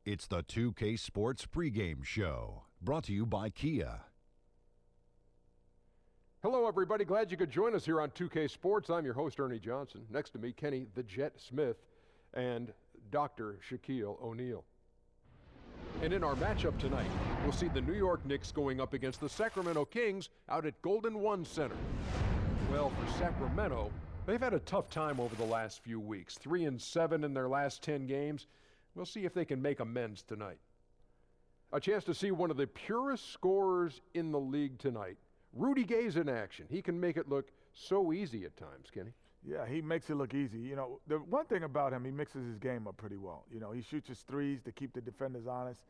It's the 2K Sports pregame show, brought to you by Kia. Hello, everybody. Glad you could join us here on 2K Sports. I'm your host, Ernie Johnson. Next to me, Kenny the Jet Smith and Dr. Shaquille O'Neal. And in our matchup tonight, we'll see the New York Knicks going up against the Sacramento Kings out at Golden One Center. Well, for Sacramento, they've had a tough time over the last few weeks. 3-7 in their last 10 games. We'll see if they can make amends tonight. A chance to see one of the purest scorers in the league tonight. Rudy Gay's in action. He can make it look so easy at times, Kenny. Yeah, he makes it look easy. You know, the one thing about him, he mixes his game up pretty well. You know, he shoots his threes to keep the defenders honest,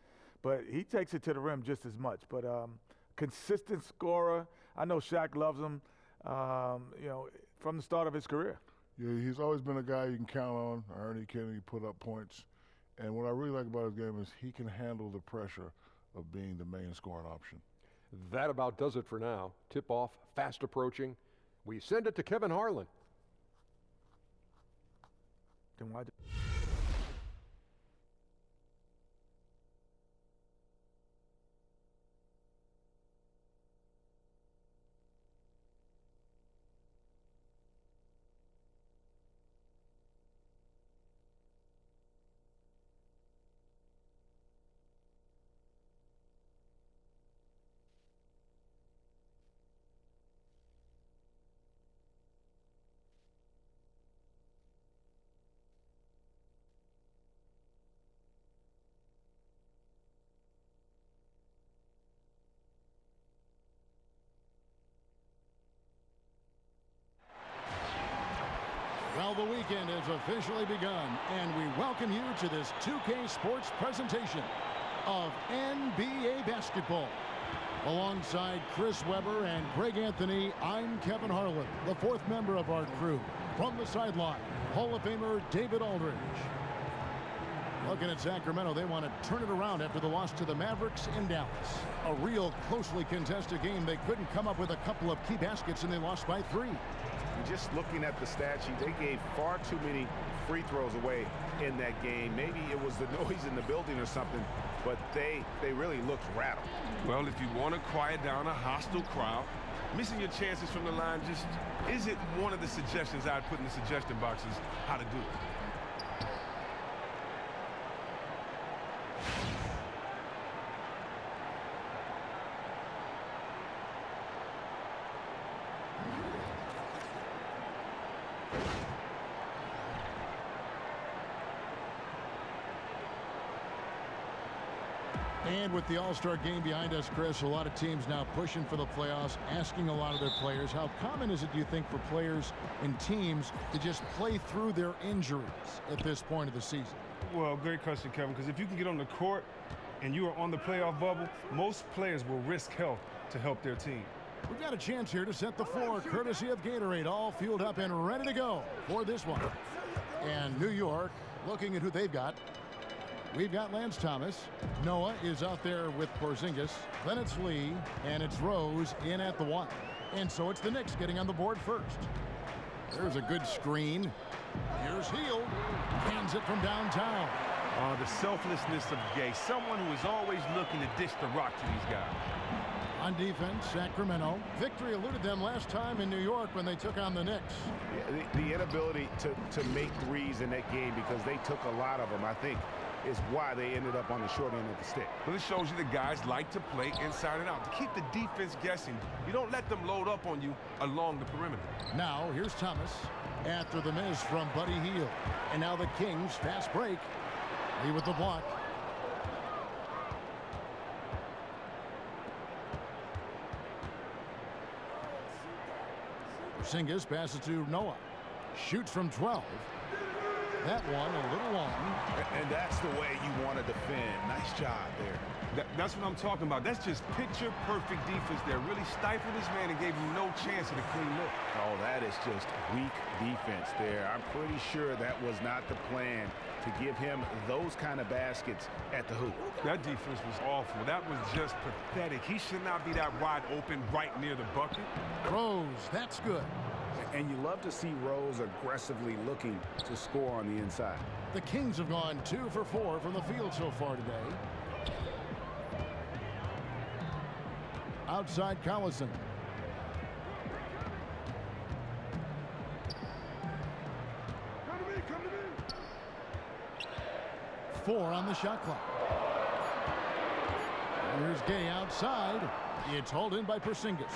but he takes it to the rim just as much. But consistent scorer. I know Shaq loves him, you know, from the start of his career. Yeah, he's always been a guy you can count on. Ernie Kennedy put up points. And what I really like about his game is he can handle the pressure of being the main scoring option. That about does it for now. Tip-off, fast approaching. We send it to Kevin Harlan. Then why? Well, the weekend has officially begun, and we welcome you to this 2K Sports presentation of NBA basketball. Alongside Chris Webber and Greg Anthony, I'm Kevin Harlan, the fourth member of our crew. From the sideline, Hall of Famer David Aldridge. Looking at Sacramento, they want to turn it around after the loss to the Mavericks in Dallas. A real closely contested game. They couldn't come up with a couple of key baskets, and they lost by 3. Just looking at the stat sheet, they gave far too many free throws away in that game. Maybe it was the noise in the building or something, but they really looked rattled. Well, if you want to quiet down a hostile crowd, missing your chances from the line just isn't one of the suggestions I'd put in the suggestion boxes how to do it. And with the All-Star game behind us, Chris, a lot of teams now pushing for the playoffs, asking a lot of their players. How common is it, do you think, for players and teams to just play through their injuries at this point of the season? Well, great question, Kevin, because if you can get on the court and you are on the playoff bubble, most players will risk health to help their team. We've got a chance here to set the floor, courtesy of Gatorade, all fueled up and ready to go for this one. And New York, looking at who they've got. We've got Lance Thomas. Noah is out there with Porzingis. Then it's Lee, and it's Rose in at the 1. And so it's the Knicks getting on the board first. There's a good screen. Here's Hield. Hands it from downtown. The selflessness of Gay, someone who is always looking to dish the rock to these guys. On defense, Sacramento. Victory eluded them last time in New York when they took on the Knicks. Yeah, the inability to make threes in that game, because they took a lot of them, I think, is why they ended up on the short end of the stick. Well, it shows you the guys like to play inside and out. To keep the defense guessing, you don't let them load up on you along the perimeter. Now, here's Thomas after the miss from Buddy Hield. And now the Kings, fast break. Lee with the block. Porzingis passes to Noah. Shoots from 12. That one a little long. And that's the way you want to defend. Nice job there. That's what I'm talking about. That's just picture-perfect defense there. Really stifled his man and gave him no chance at a clean look. Oh, that is just weak defense there. I'm pretty sure that was not the plan, to give him those kind of baskets at the hoop. That defense was awful. That was just pathetic. He should not be that wide open right near the bucket. Rose, that's good. And you love to see Rose aggressively looking to score on the inside. The Kings have gone 2 for 4 from the field so far today. Outside Collison. Come to me. 4 on the shot clock. Here's Gay outside. It's hauled in by Porzingis.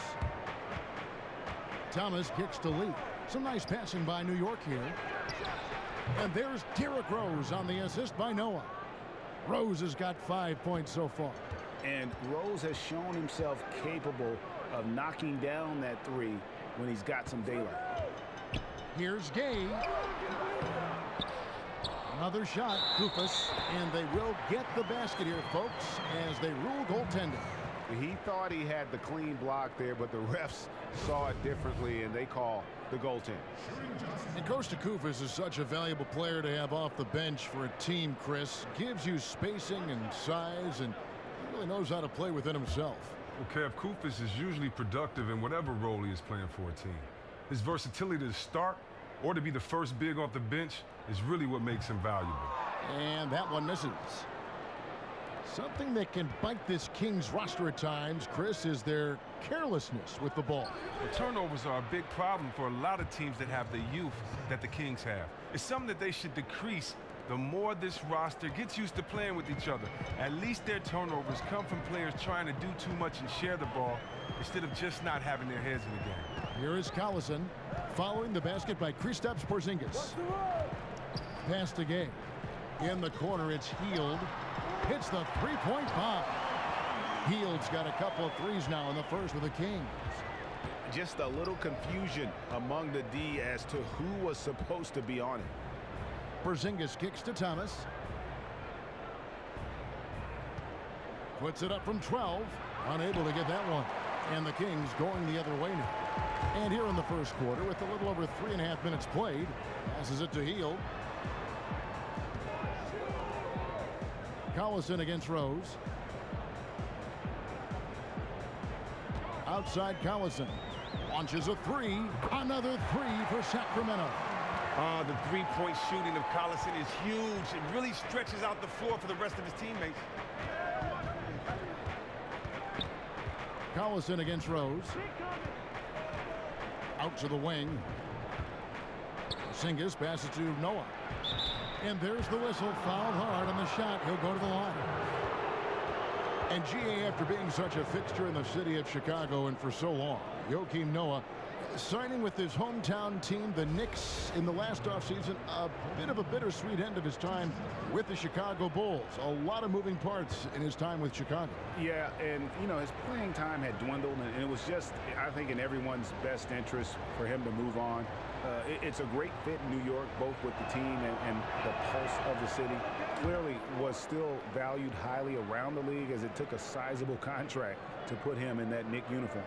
Thomas kicks to Lee. Some nice passing by New York here. And there's Derrick Rose on the assist by Noah. Rose has got 5 points so far. And Rose has shown himself capable of knocking down that three when he's got some daylight. Here's Gay. Another shot, Kufas, and they will get the basket here, folks, as they rule goaltending. He thought he had the clean block there, but the refs saw it differently, and they call the goaltender. And Coach Kufas is such a valuable player to have off the bench for a team, Chris. Gives you spacing and size, and he really knows how to play within himself. Okay, if Kufis is usually productive in whatever role he is playing for a team. His versatility to start or to be the first big off the bench is really what makes him valuable. And that one misses. Something that can bite this Kings roster at times, Chris, is their carelessness with the ball. The turnovers are a big problem for a lot of teams that have the youth that the Kings have. It's something that they should decrease the more this roster gets used to playing with each other. At least their turnovers come from players trying to do too much and share the ball instead of just not having their heads in the game. Here is Collison following the basket by Kristaps Porzingis. Pass to Gay. In the corner, it's Hield. Hits the three-point bomb. Hield's got a couple of threes now in the first with the Kings. Just a little confusion among the D as to who was supposed to be on it. Porzingis kicks to Thomas. Puts it up from 12. Unable to get that one. And the Kings going the other way now. And here in the first quarter, with a little over 3.5 minutes played, passes it to Hield. Collison against Rose. Outside Collison. Launches a three. Another three for Sacramento. The three-point shooting of Collison is huge. It really stretches out the floor for the rest of his teammates. Collison against Rose. Out to the wing. Porzingis passes to Noah. And there's the whistle. Fouled hard on the shot. He'll go to the line. And GA, after being such a fixture in the city of Chicago and for so long, Joakim Noah signing with his hometown team, the Knicks, in the last offseason, a bit of a bittersweet end of his time with the Chicago Bulls. A lot of moving parts in his time with Chicago. Yeah, and, you know, his playing time had dwindled, and it was just, I think, in everyone's best interest for him to move on. It's a great fit in New York, both with the team and the pulse of the city. Clearly was still valued highly around the league, as it took a sizable contract to put him in that Knick uniform.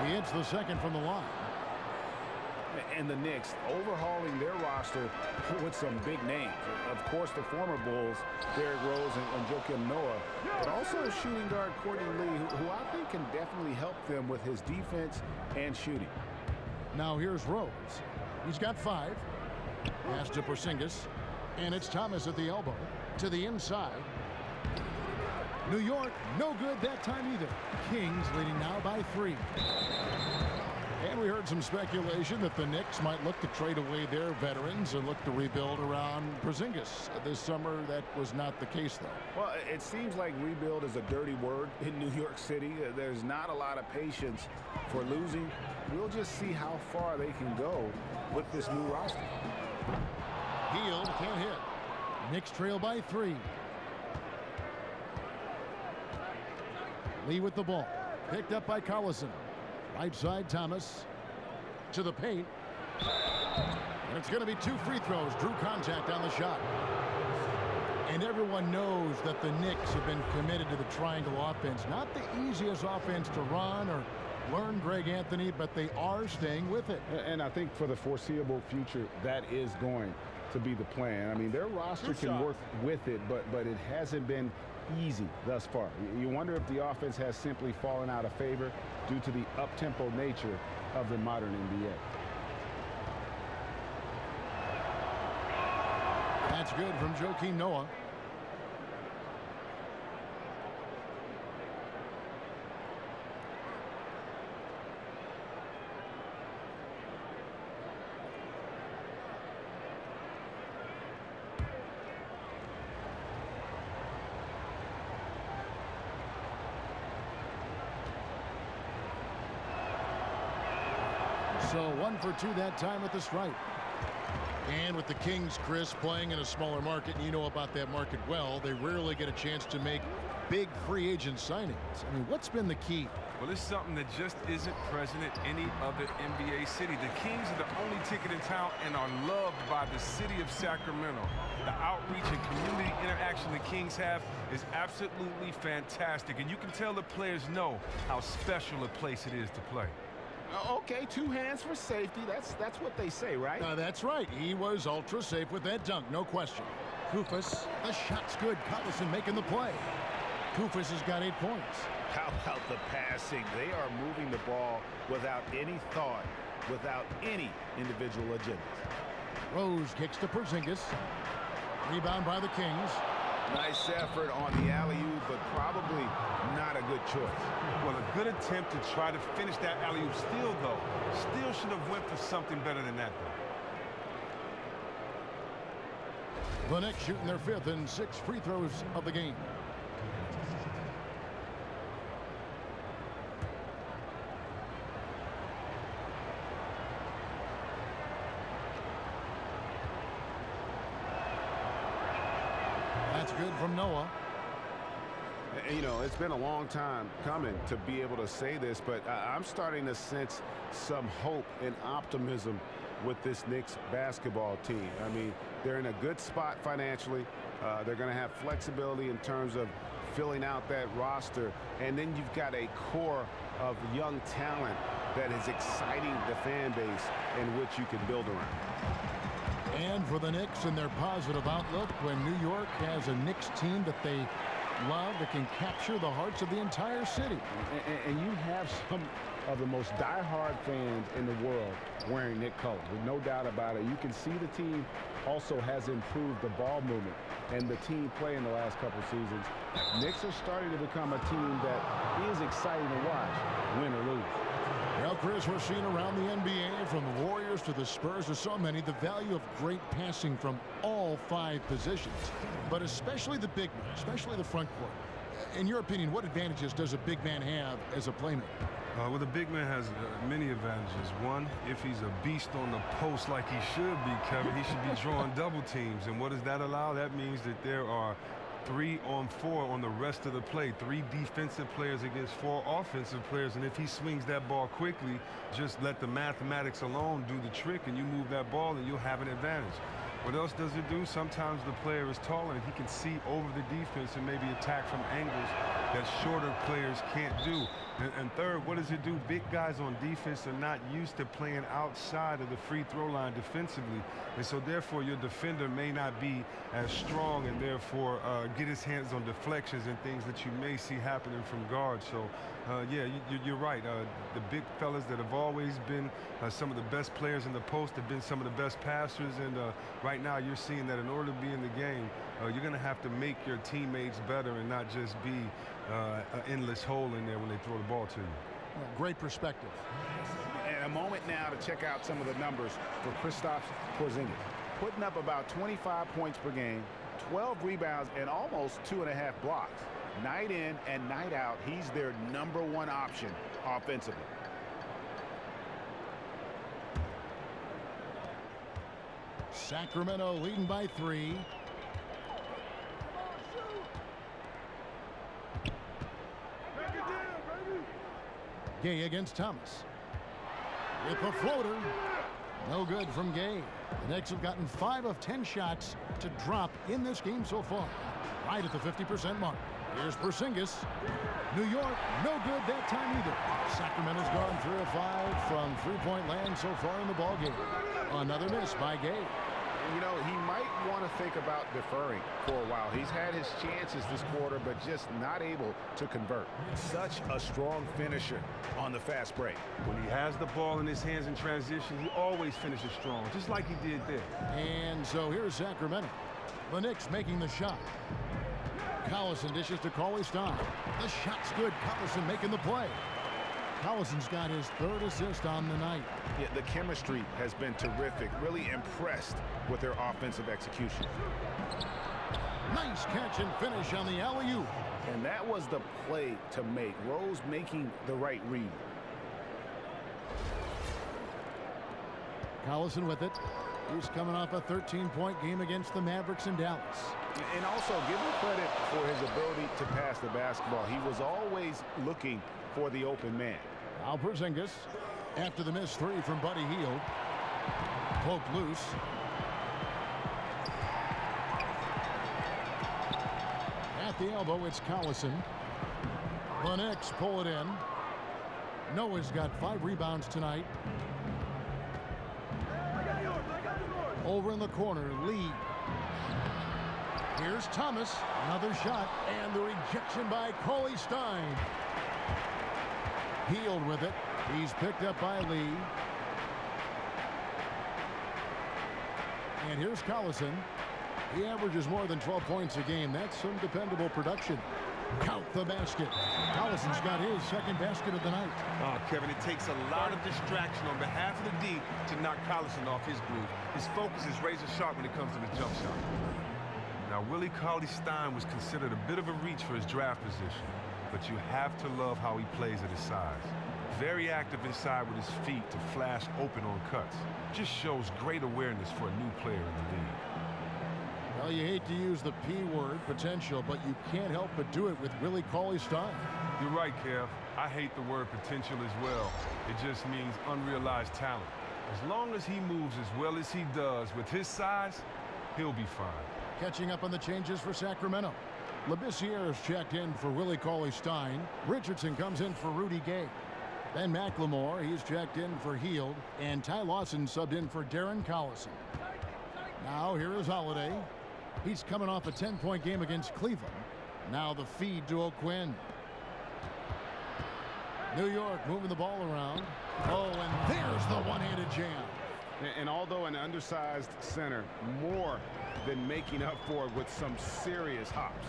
He hits the second from the line. And the Knicks overhauling their roster with some big names. Of course, the former Bulls, Derrick Rose and Joakim Noah, but also shooting guard Courtney Lee, who I think can definitely help them with his defense and shooting. Now here's Rose. He's got 5. Pass to Porzingis. And it's Thomas at the elbow. To the inside. New York, no good that time either. Kings leading now by 3. And we heard some speculation that the Knicks might look to trade away their veterans and look to rebuild around Porzingis. This summer, that was not the case, though. Well, it seems like rebuild is a dirty word in New York City. There's not a lot of patience for losing. We'll just see how far they can go with this new roster. Hield can't hit. Knicks trail by 3. Lee with the ball. Picked up by Collison. Right side, Thomas. To the paint. And it's going to be 2 free throws. Drew contact on the shot. And everyone knows that the Knicks have been committed to the triangle offense. Not the easiest offense to run or learn, Greg Anthony, but they are staying with it. And I think for the foreseeable future, that is going to be the plan. I mean, their roster can work with it, but it hasn't been easy thus far. You wonder if the offense has simply fallen out of favor due to the up-tempo nature of the modern NBA. That's good from Joakim Noah. So 1 for 2 that time at the stripe. And with the Kings, Chris, playing in a smaller market, and you know about that market well, they rarely get a chance to make big free agent signings. I mean, what's been the key? Well, it's something that just isn't present at any other NBA city. The Kings are the only ticket in town and are loved by the city of Sacramento. The outreach and community interaction the Kings have is absolutely fantastic, and you can tell the players know how special a place it is to play. Okay, 2 hands for safety. That's what they say, right? That's right. He was ultra safe with that dunk, no question. Kufas, the shot's good. Collison making the play. Kufas has got 8 points. How about the passing? They are moving the ball without any thought, without any individual agendas. Rose kicks to Porzingis. Rebound by the Kings. Nice effort on the alley-oop, but probably not a good choice. Well, a good attempt to try to finish that alley-oop steal, though. Still should have went for something better than that, though. The Knicks shooting their 5th and 6th free throws of the game. That's good from Noah. You know, it's been a long time coming to be able to say this, but I'm starting to sense some hope and optimism with this Knicks basketball team. I mean, they're in a good spot financially. They're going to have flexibility in terms of filling out that roster. And then you've got a core of young talent that is exciting the fan base in which you can build around. And for the Knicks and their positive outlook, when New York has a Knicks team that they love, that can capture the hearts of the entire city. And you have some of the most diehard fans in the world wearing Knicks colors, with no doubt about it. You can see the team also has improved the ball movement and the team play in the last couple seasons. Knicks are starting to become a team that is exciting to watch, win or lose. Well, Chris, we're seeing around the NBA, from the Warriors to the Spurs to so many, the value of great passing from all 5 positions, but especially the big men, especially the front court. In your opinion, what advantages does a big man have as a playmaker? Well, the big man has many advantages. One, if he's a beast on the post like he should be, Kevin, he should be drawing double teams. And what does that allow? That means that there are 3 on 4 on the rest of the play. 3 defensive players against 4 offensive players. And if he swings that ball quickly, just let the mathematics alone do the trick, and you move that ball and you'll have an advantage. What else does it do? Sometimes the player is taller and he can see over the defense and maybe attack from angles that shorter players can't do. And third, what does it do? Big guys on defense are not used to playing outside of the free throw line defensively. And so therefore your defender may not be as strong and therefore get his hands on deflections and things that you may see happening from guards. So yeah, you're right. The big fellas that have always been some of the best players in the post have been some of the best passers. And right now you're seeing that in order to be in the game, you're going to have to make your teammates better and not just be an endless hole in there when they throw the ball to you. Well, great perspective. And a moment now to check out some of the numbers for Kristaps Porzingis. Putting up about 25 points per game, 12 rebounds, and almost 2.5 blocks. Night in and night out, he's their #1 option offensively. Sacramento leading by 3. Gay against Thomas. With the floater. No good from Gay. The Knicks have gotten 5 of 10 shots to drop in this game so far. Right at the 50% mark. Here's Porzingis. New York, no good that time either. Sacramento's gone 3 of 5 from three-point land so far in the ballgame. Another miss by Gay. You know, he might want to think about deferring for a while. He's had his chances this quarter, but just not able to convert. Such a strong finisher on the fast break. When he has the ball in his hands in transition, he always finishes strong, just like he did there. And so here's Sacramento. The Knicks making the shot. Collison dishes to Cauley-Stein. The shot's good. Collison making the play. Collison's got his 3rd assist on the night. Yeah, the chemistry has been terrific. Really impressed with their offensive execution. Nice catch and finish on the alley-oop. And that was the play to make. Rose making the right read. Collison with it. He's coming off a 13-point game against the Mavericks in Dallas. And also give him credit for his ability to pass the basketball. He was always looking for the open man. Now Porzingis, after the missed 3 from Buddy Hield. Poked loose. At the elbow, it's Collison. The Knicks pull it in. Noah's got 5 rebounds tonight. Over in the corner, Lee. Here's Thomas. Another shot. And the rejection by Cauley-Stein. Hield with it. He's picked up by Lee. And here's Collison. He averages more than 12 points a game. That's some dependable production. Count the basket. Collison's got his 2nd basket of the night. Oh, Kevin, it takes a lot of distraction on behalf of the D to knock Collison off his groove. His focus is razor sharp when it comes to the jump shot. Now, Willie Cauley-Stein was considered a bit of a reach for his draft position, but you have to love how he plays at his size. Very active inside with his feet to flash open on cuts. Just shows great awareness for a new player in the league. Well, you hate to use the P word, potential, but you can't help but do it with Willie Cauley-Stein. You're right, Kev. I hate the word potential as well. It just means unrealized talent. As long as he moves as well as he does with his size, he'll be fine. Catching up on the changes for Sacramento. Labissiere is checked in for Willie Cauley-Stein. Richardson comes in for Rudy Gay. Ben McLemore, he's checked in for Hield. And Ty Lawson subbed in for Darren Collison. Now here is Holiday. He's coming off a 10-point game against Cleveland. Now the feed to O'Quinn. New York moving the ball around. Oh, and there's the one-handed jam. And although an undersized center, more than making up for it with some serious hops.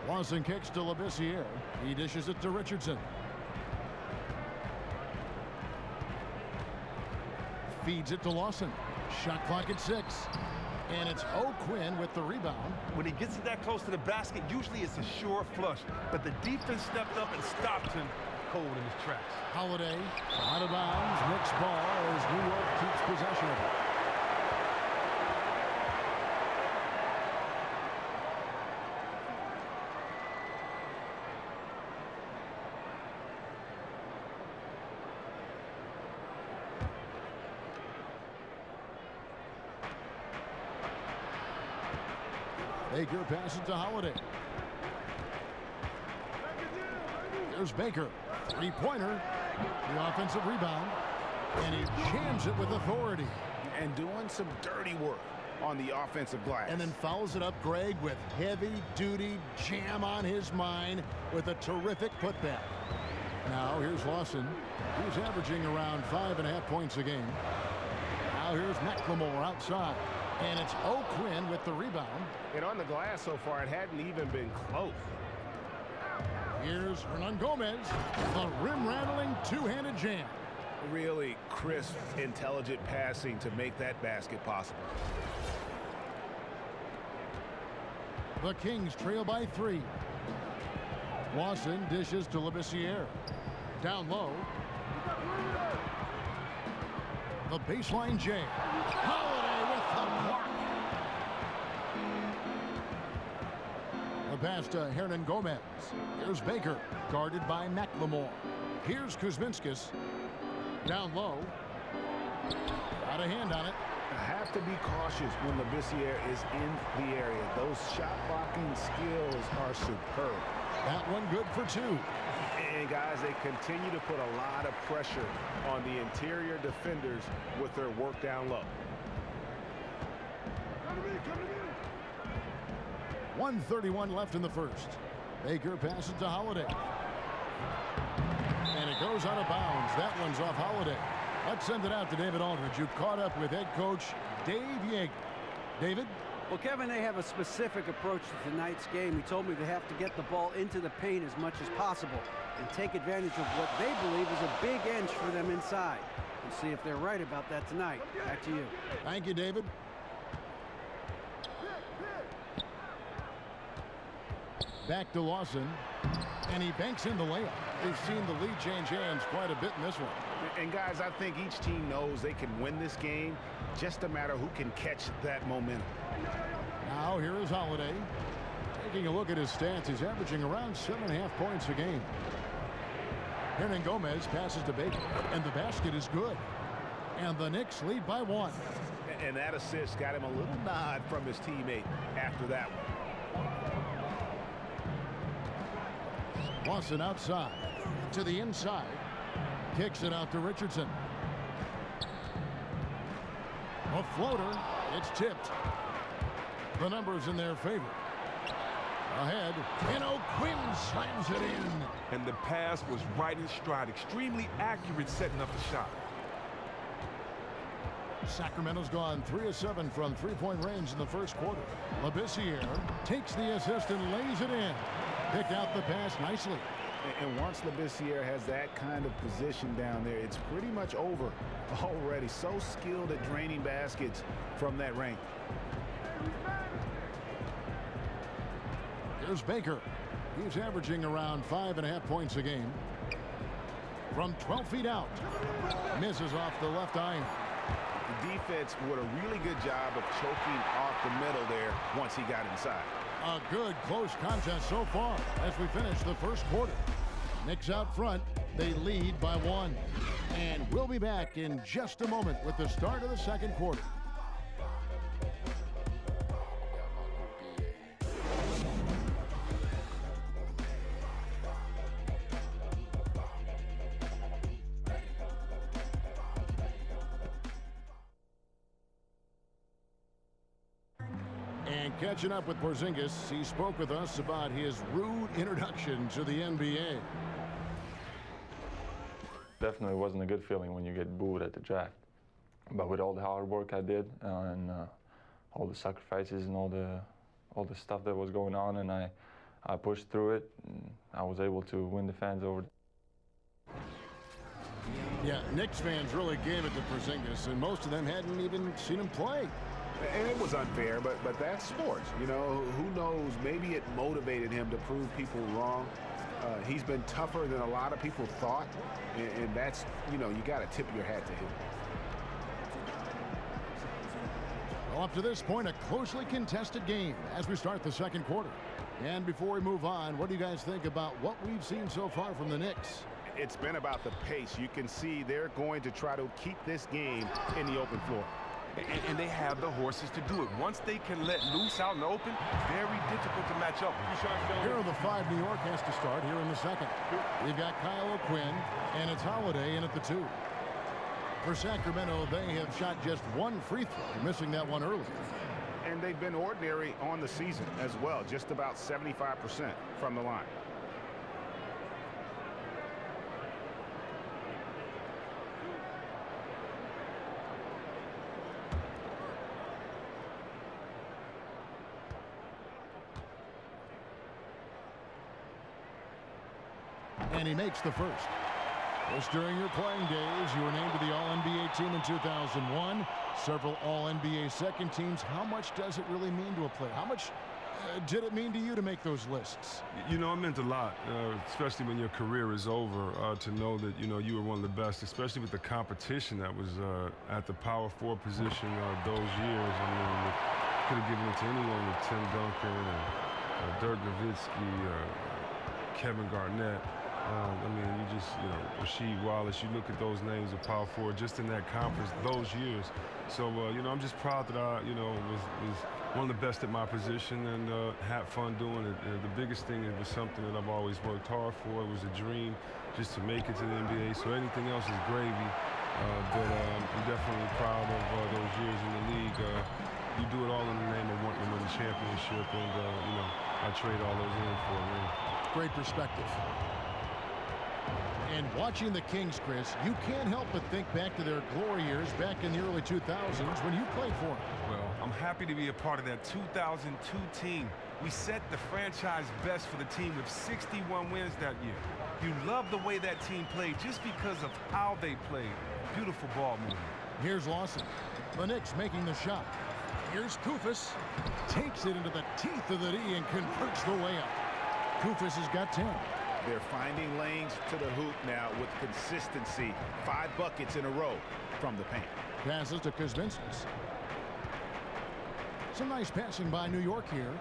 Lawson kicks to Labissiere. He dishes it to Richardson. Feeds it to Lawson. Shot clock at 6. And it's O'Quinn with the rebound. When he gets it that close to the basket, usually it's a sure flush. But the defense stepped up and stopped him cold in his tracks. Holiday out of bounds. Knicks ball as New York keeps possession of it. Baker passes to Holiday. There's Baker. 3-pointer. The offensive rebound. And he jams it with authority. And doing some dirty work on the offensive glass. And then fouls it up, Greg, with heavy-duty jam on his mind with a terrific putback. Now here's Lawson. He's averaging around 5.5 points a game. Now here's McLemore outside. And it's O'Quinn with the rebound. And on the glass so far, it hadn't even been close. Here's Hernan Gomez. The rim-rattling two-handed jam. Really crisp, intelligent passing to make that basket possible. The Kings trail by 3. Lawson dishes to Labissiere. Down low. The baseline jam. Holiday with the block. The pass to Hernan Gomez. Here's Baker, guarded by McLemore. Here's Kuzminskis. Down low. Got a hand on it. Have to be cautious when Labissiere is in the area. Those shot blocking skills are superb. That one good for 2. And guys, they continue to put a lot of pressure on the interior defenders with their work down low. 1:31 left in the first. Baker passes to Holiday. And it goes out of bounds. That one's off Holiday. Let's send it out to David Aldridge, who caught up with head coach Dave Yeager. David? Well, Kevin, they have a specific approach to tonight's game. He told me they have to get the ball into the paint as much as possible and take advantage of what they believe is a big inch for them inside. We'll see if they're right about that tonight. Back to you. Thank you, David. Back to Lawson, and he banks in the layup. They've seen the lead change hands quite a bit in this one. And guys, I think each team knows they can win this game. Just a matter who can catch that momentum. Now here is Holiday. Taking a look at his stats, he's averaging around 7.5 points a game. Hernan Gomez passes to Baker, and the basket is good. And the Knicks lead by 1. And that assist got him a little nod from his teammate after that one. Lawson outside to the inside. Kicks it out to Richardson. A floater. It's tipped. The numbers in their favor. Ahead. And O'Quinn slams it in. And the pass was right in stride. Extremely accurate setting up the shot. Sacramento's gone 3 of 7 from three-point range in the first quarter. Labissiere takes the assist and lays it in. Picked out the pass nicely. And once Labissiere has that kind of position down there, it's pretty much over already. So skilled at draining baskets from that range. Here's Baker. He's averaging around 5.5 points a game. From 12 feet out. Misses off the left iron. The defense did a really good job of choking off the middle there once he got inside. A good close contest so far as we finish the first quarter. Knicks out front. They lead by 1. And we'll be back in just a moment with the start of the second quarter. Catching up with Porzingis, he spoke with us about his rude introduction to the NBA. Definitely wasn't a good feeling when you get booed at the draft. But with all the hard work I did and all the sacrifices and all the stuff that was going on, and I pushed through it, and I was able to win the fans over. Yeah, Knicks fans really gave it to Porzingis, and most of them hadn't even seen him play. And it was unfair, but that's sports. You know, who knows? Maybe it motivated him to prove people wrong. He's been tougher than a lot of people thought, and that's, you know, you got to tip your hat to him. Well, up to this point, a closely contested game as we start the second quarter. And before we move on, what do you guys think about what we've seen so far from the Knicks? It's been about the pace. You can see they're going to try to keep this game in the open floor. And they have the horses to do it. Once they can let loose out in the open, very difficult to match up with. Here are the 5 New York has to start here in the second. We've got Kyle O'Quinn, and it's Holiday in at the 2. For Sacramento, they have shot just 1 free throw, missing that one early. And they've been ordinary on the season as well, just about 75% from the line. And he makes the first. Just during your playing days, you were named to the All-NBA team in 2001. Several All-NBA second teams. How much does it really mean to a player? How much did it mean to you to make those lists? You know, it meant a lot, especially when your career is over, to know that, you know, you were one of the best, especially with the competition that was at the power forward position those years. I mean, could have given it to anyone with Tim Duncan and Dirk Nowitzki, Kevin Garnett. I mean, Rasheed Wallace, you look at those names of power forward just in that conference those years. So, I'm just proud that I, was one of the best at my position and had fun doing it. The biggest thing, it was something that I've always worked hard for. It was a dream just to make it to the NBA. So anything else is gravy. But I'm definitely proud of those years in the league. You do it all in the name of wanting to win the championship, and I trade all those in for a ring. Great perspective. And watching the Kings, Chris, you can't help but think back to their glory years back in the early 2000s when you played for them. Well, I'm happy to be a part of that 2002 team. We set the franchise best for the team with 61 wins that year. You love the way that team played just because of how they played. Beautiful ball movement. Here's Lawson. The Knicks making the shot. Here's Kufis. Takes it into the teeth of the D and converts the way up. Kufis has got 10. They're finding lanes to the hoop now with consistency. 5 buckets in a row from the paint. Passes to Kuzminskis. Some nice passing by New York here.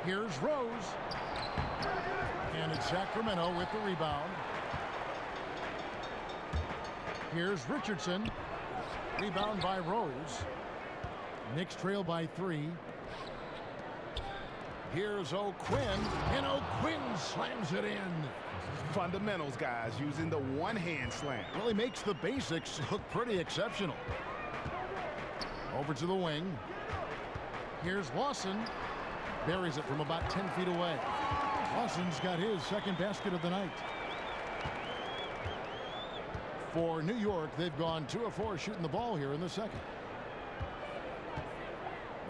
Here's Rose. And it's Sacramento with the rebound. Here's Richardson. Rebound by Rose. Knicks trail by 3. Here's O'Quinn, and O'Quinn slams it in. Fundamentals, guys, using the one-hand slam. Really makes the basics look pretty exceptional. Over to the wing. Here's Lawson. Buries it from about 10 feet away. Lawson's got his second basket of the night. For New York, they've gone 2 of 4 shooting the ball here in the second.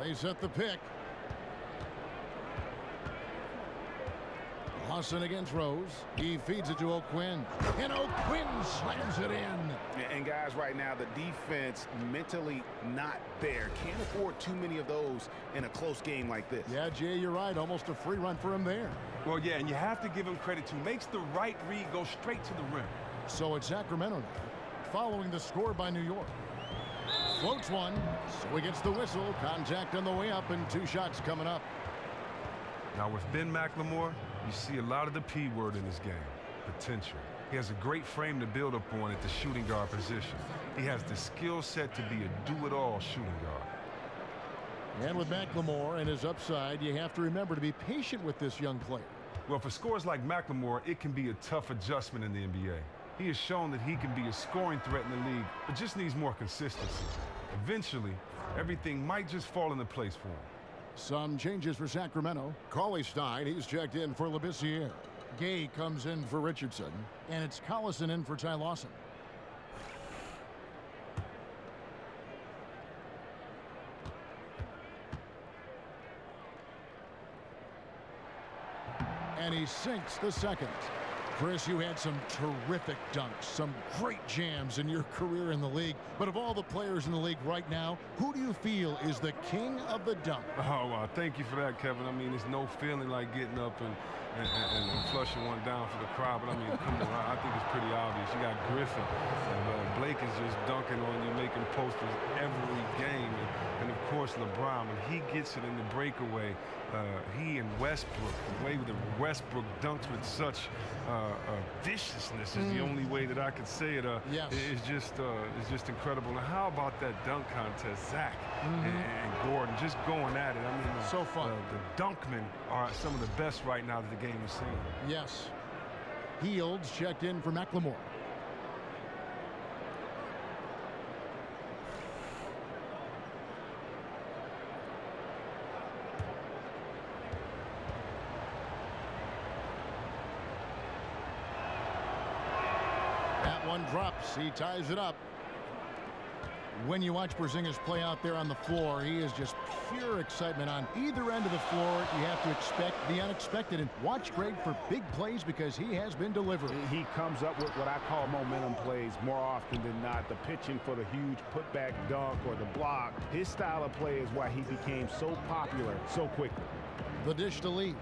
They set the pick. Lawson against Rose. He feeds it to O'Quinn. And O'Quinn slams it in. And guys, right now, the defense mentally not there. Can't afford too many of those in a close game like this. Yeah, Jay, you're right. Almost a free run for him there. Well, yeah, and you have to give him credit, too. Makes the right read, go straight to the rim. So it's Sacramento now, following the score by New York. Floats one, so he gets the whistle. Contact on the way up, and 2 shots coming up. Now, with Ben McLemore, you see a lot of the P word in his game, potential. He has a great frame to build upon at the shooting guard position. He has the skill set to be a do-it-all shooting guard. And with McLemore and his upside, you have to remember to be patient with this young player. Well, for scores like McLemore, it can be a tough adjustment in the NBA. He has shown that he can be a scoring threat in the league, but just needs more consistency. Eventually, everything might just fall into place for him. Some changes for Sacramento. Cauley-Stein, he's checked in for Labissiere. Gay comes in for Richardson, and it's Collison in for Ty Lawson. And he sinks the second. Chris, you had some terrific dunks, some great jams in your career in the league. But of all the players in the league right now, who do you feel is the king of the dunk? Oh, well, thank you for that, Kevin. I mean, it's no feeling like getting up and flushing one down for the crowd. But, I mean, come on, I think it's pretty obvious. You got Griffin, and Blake is just dunking on you, making posters every game. And of course, LeBron, when he gets it in the breakaway, he and Westbrook, the way that Westbrook dunks with such viciousness is the only way that I could say it. Yes. It's just incredible. Now, how about that dunk contest, Zach and Gordon just going at it? I mean, so fun. The Dunkmen are some of the best right now that the game is seeing. Yes. Fields checked in for McLemore. Drops. He ties it up. When you watch Porzingis play out there on the floor, he is just pure excitement on either end of the floor. You have to expect the unexpected, and watch Greg for big plays because he has been delivering. He comes up with what I call momentum plays more often than not. The pitching for the huge putback dunk or the block. His style of play is why he became so popular so quickly. The dish to Lee.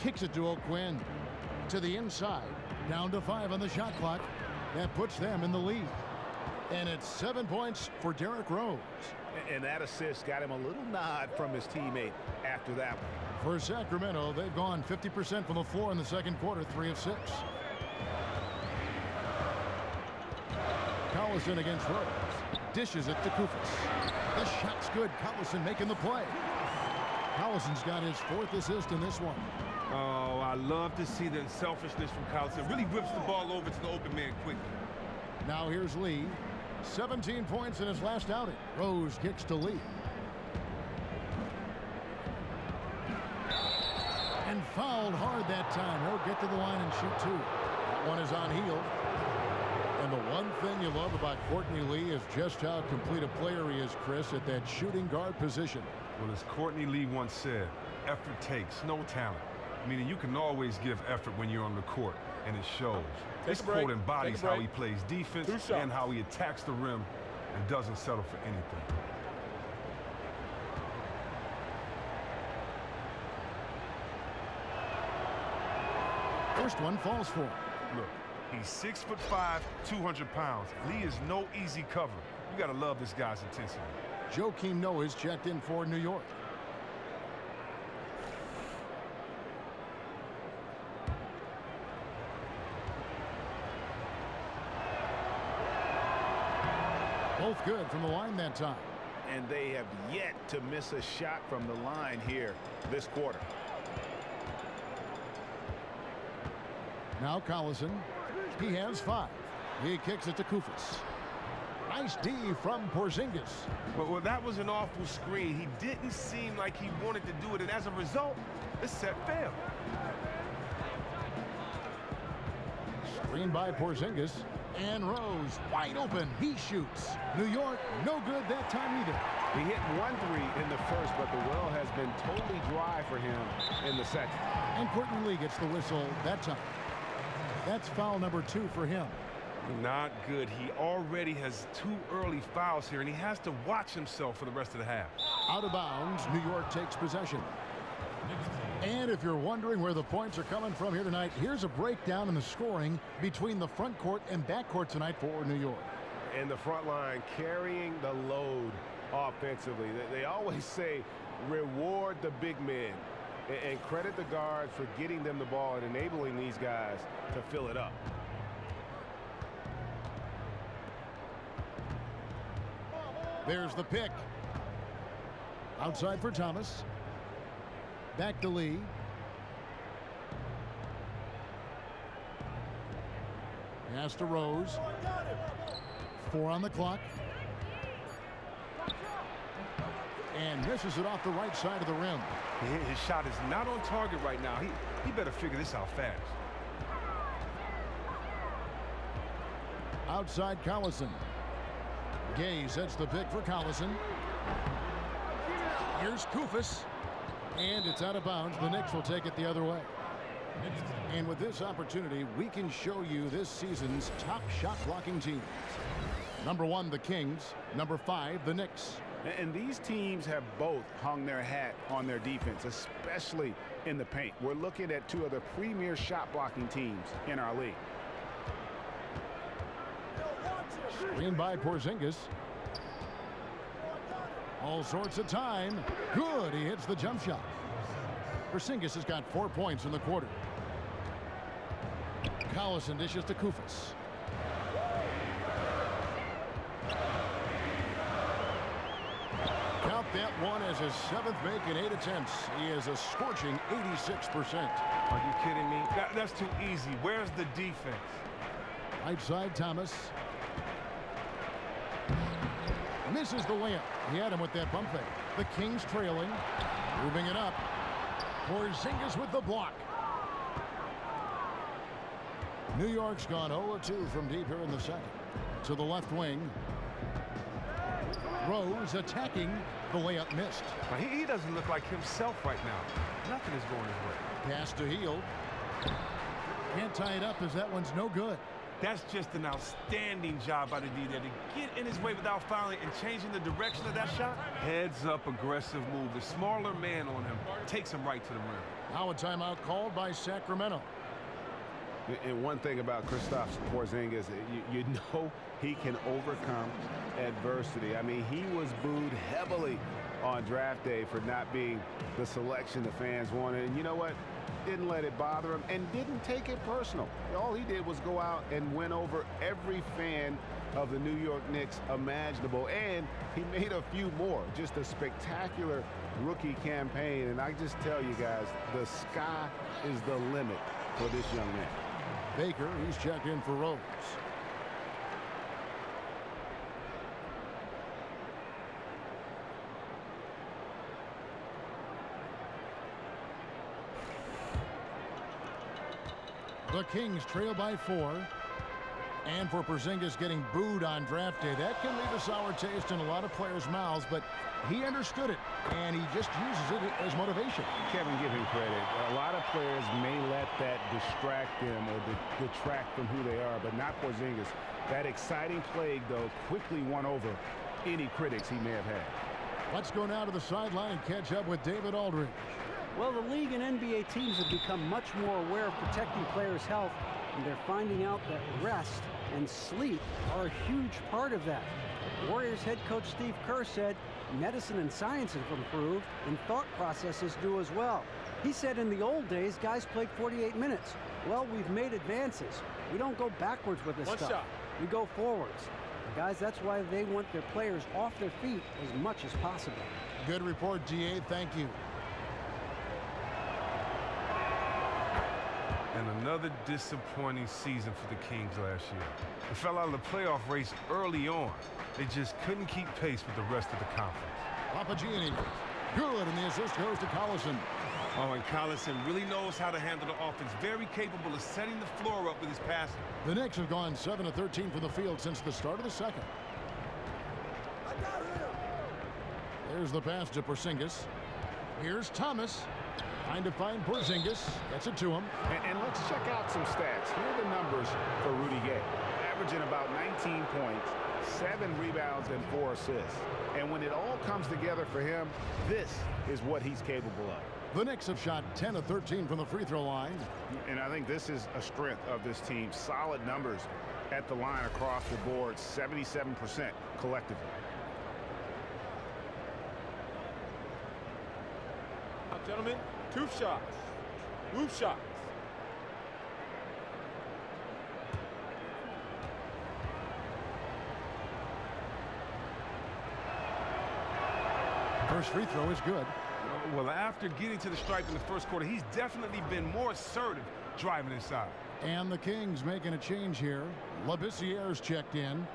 Kicks it to O'Quinn. To the inside. Down to 5 on the shot clock. That puts them in the lead. And it's 7 points for Derrick Rose. And that assist got him a little nod from his teammate after that one. For Sacramento, they've gone 50% from the floor in the second quarter, 3 of 6. Collison against Rose. Dishes it to Kufis. The shot's good. Collison making the play. Collison's got his 4th assist in this one. Oh, I love to see the selfishness from Collison. Really whips the ball over to the open man quickly. Now here's Lee. 17 points in his last outing. Rose kicks to Lee. And fouled hard that time. He'll get to the line and shoot 2. That one is on Hield. And the one thing you love about Courtney Lee is just how complete a player he is, Chris, at that shooting guard position. Well, as Courtney Lee once said, effort takes, no talent. Meaning you can always give effort when you're on the court, and it shows. This quote embodies how he plays defense and how he attacks the rim and doesn't settle for anything. First one falls for him. Look, he's 6'5", 200 pounds. Lee is no easy cover. You gotta love this guy's intensity. Joakim Noah's checked in for New York. Both good from the line that time. And they have yet to miss a shot from the line here this quarter. Now Collison. He has 5. He kicks it to Kufis. Nice D from Porzingis. Well, that was an awful screen. He didn't seem like he wanted to do it, and as a result, the set failed. Screen by Porzingis. And Rose wide open. He shoots. New York, no good that time either. He hit 1 3 in the first, but the well has been totally dry for him in the second. And Courtney Lee gets the whistle that time. That's foul number 2 for him. Not good. He already has 2 early fouls here, and he has to watch himself for the rest of the half. Out of bounds, New York takes possession. And if you're wondering where the points are coming from here tonight, here's a breakdown in the scoring between the front court and back court tonight for New York. And the front line carrying the load offensively. They always say reward the big men and credit the guards for getting them the ball and enabling these guys to fill it up. There's the pick. Outside for Thomas. Back to Lee. Pass to Rose. 4 on the clock. And misses it off the right side of the rim. His shot is not on target right now. He better figure this out fast. Outside Collison. Gay sets the pick for Collison. Here's Kufis. And it's out of bounds. The Knicks will take it the other way. And with this opportunity, we can show you this season's top shot blocking teams. Number 1, the Kings. Number 5, the Knicks. And these teams have both hung their hat on their defense, especially in the paint. We're looking at 2 of the premier shot blocking teams in our league. Screen by Porzingis. All sorts of time. Good. He hits the jump shot. Porzingis has got 4 points in the quarter. Collison dishes to Kufis. Count that one as his 7th make in 8 attempts. He is a scorching 86%. Are you kidding me? That's too easy. Where's the defense? Right side, Thomas. Misses the layup. He had him with that bump fake. The Kings trailing. Moving it up. Porzingis with the block. New York's gone 0-2 from deep here in the second. To the left wing. Rose attacking. The layup missed. He doesn't look like himself right now. Nothing is going his way. Pass to Hield. Can't tie it up as that one's no good. That's just an outstanding job by the D there to get in his way without fouling and changing the direction of that shot. Heads up aggressive move. The smaller man on him takes him right to the rim. Now a timeout called by Sacramento. And one thing about Kristaps Porzingis, you know he can overcome adversity. I mean, he was booed heavily on draft day for not being the selection the fans wanted. And you know what? Didn't let it bother him and didn't take it personal. All he did was go out and win over every fan of the New York Knicks imaginable, and he made a few more. Just a spectacular rookie campaign, and I just tell you guys, the sky is the limit for this young man. Baker, he's checked in for Rose. The Kings trail by 4. And for Porzingis getting booed on draft day, that can leave a sour taste in a lot of players' mouths, but he understood it, and he just uses it as motivation. Kevin, give him credit. A lot of players may let that distract them or detract from who they are, but not Porzingis. That exciting play, though, quickly won over any critics he may have had. Let's go now to the sideline and catch up with David Aldridge. Well, the league and NBA teams have become much more aware of protecting players' health, and they're finding out that rest and sleep are a huge part of that. Warriors head coach Steve Kerr said medicine and science have improved and thought processes do as well. He said in the old days, guys played 48 minutes. Well, we've made advances. We don't go backwards with this stuff. We go forwards. Guys, that's why they want their players off their feet as much as possible. Good report, DA. Thank you. And another disappointing season for the Kings last year. They fell out of the playoff race early on. They just couldn't keep pace with the rest of the conference. Papagianni, good, and the assist goes to Collison. Oh, and Collison really knows how to handle the offense. Very capable of setting the floor up with his passing. The Knicks have gone 7 of 13 from the field since the start of the second. There's the pass to Porzingis. Here's Thomas. Trying to find Porzingis. Gets it to him. And let's check out some stats. Here are the numbers for Rudy Gay. Averaging about 19 points, 7 rebounds, and 4 assists. And when it all comes together for him, this is what he's capable of. The Knicks have shot 10 of 13 from the free throw line. And I think this is a strength of this team. Solid numbers at the line across the board, 77% collectively. Gentlemen, 2 shots. Move shots. First free throw is good. Well, after getting to the stripe in the first quarter, he's definitely been more assertive driving inside. And the Kings making a change here. Labissiere's checked in.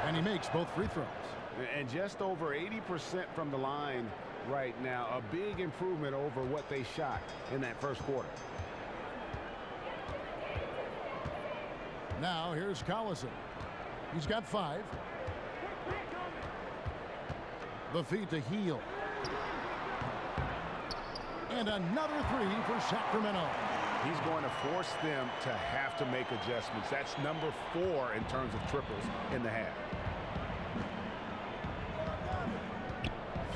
And he makes both free throws. And just over 80% from the line right now. A big improvement over what they shot in that first quarter. Now here's Collison. He's got 5. The feed to Heel. And another 3 for Sacramento. He's going to force them to have to make adjustments. That's number 4 in terms of triples in the half.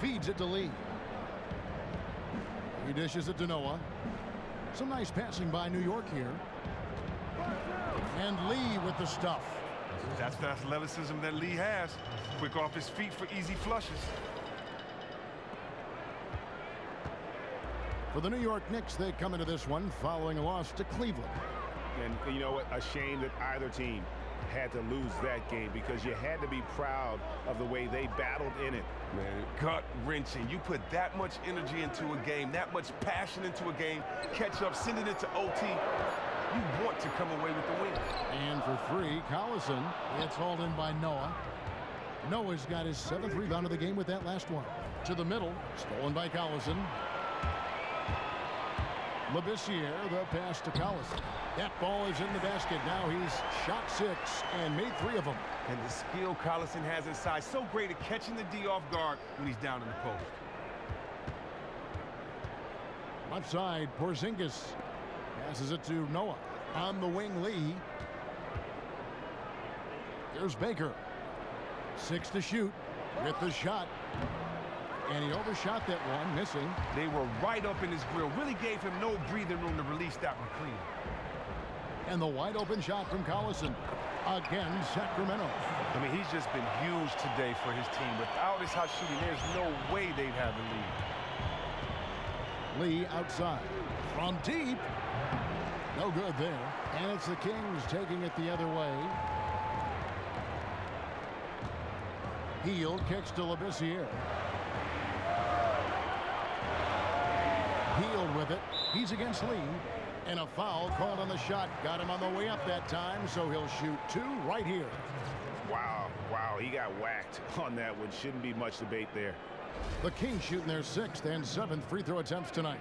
Feeds it to Lee. He dishes it to Noah. Some nice passing by New York here. And Lee with the stuff. That's the athleticism that Lee has. Quick off his feet for easy flushes. For the New York Knicks, they come into this one following a loss to Cleveland. And you know what? A shame that either team had to lose that game because you had to be proud of the way they battled in it. Man, gut-wrenching. You put that much energy into a game, that much passion into a game, catch up, send it into OT. You want to come away with the win. And for 3, Collison. It's hauled in by Noah. Noah's got his 7th rebound of the game with that last one. To the middle, stolen by Collison. Labissiere, the pass to Collison. That ball is in the basket. Now he's shot 6 and made 3 of them. And the skill Collison has inside, so great at catching the D off guard when he's down in the post. Left side, Porzingis passes it to Noah. On the wing, Lee. Here's Baker. 6 to shoot. with the shot. And he overshot that one, missing. They were right up in his grill. Really gave him no breathing room to release that one clean. And the wide open shot from Collison. Again, Sacramento. I mean, he's just been huge today for his team. Without his hot shooting, there's no way they'd have the lead. Lee outside. From deep. No good there. And it's the Kings taking it the other way. Hield kicks to Labissiere. Hield with it. He's against Lee. And a foul called on the shot. Got him on the way up that time, so he'll shoot 2 right here. Wow, he got whacked on that one. Shouldn't be much debate there. The Kings shooting their 6th and 7th free throw attempts tonight.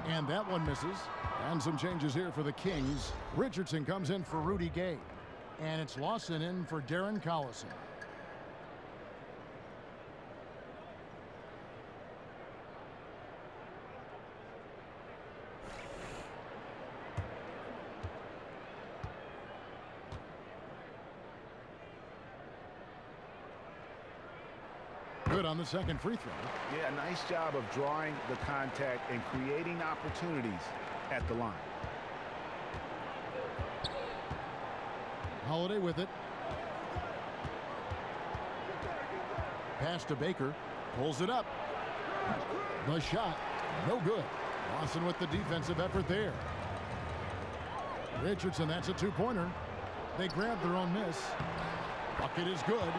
And that one misses. And some changes here for the Kings. Richardson comes in for Rudy Gay. And it's Lawson in for Darren Collison. Good on the second free throw. Yeah, nice job of drawing the contact and creating opportunities at the line. Holiday with it. Pass to Baker. Pulls it up. The shot. No good. Lawson with the defensive effort there. Richardson, that's a 2-pointer. They grab their own miss. Bucket is good.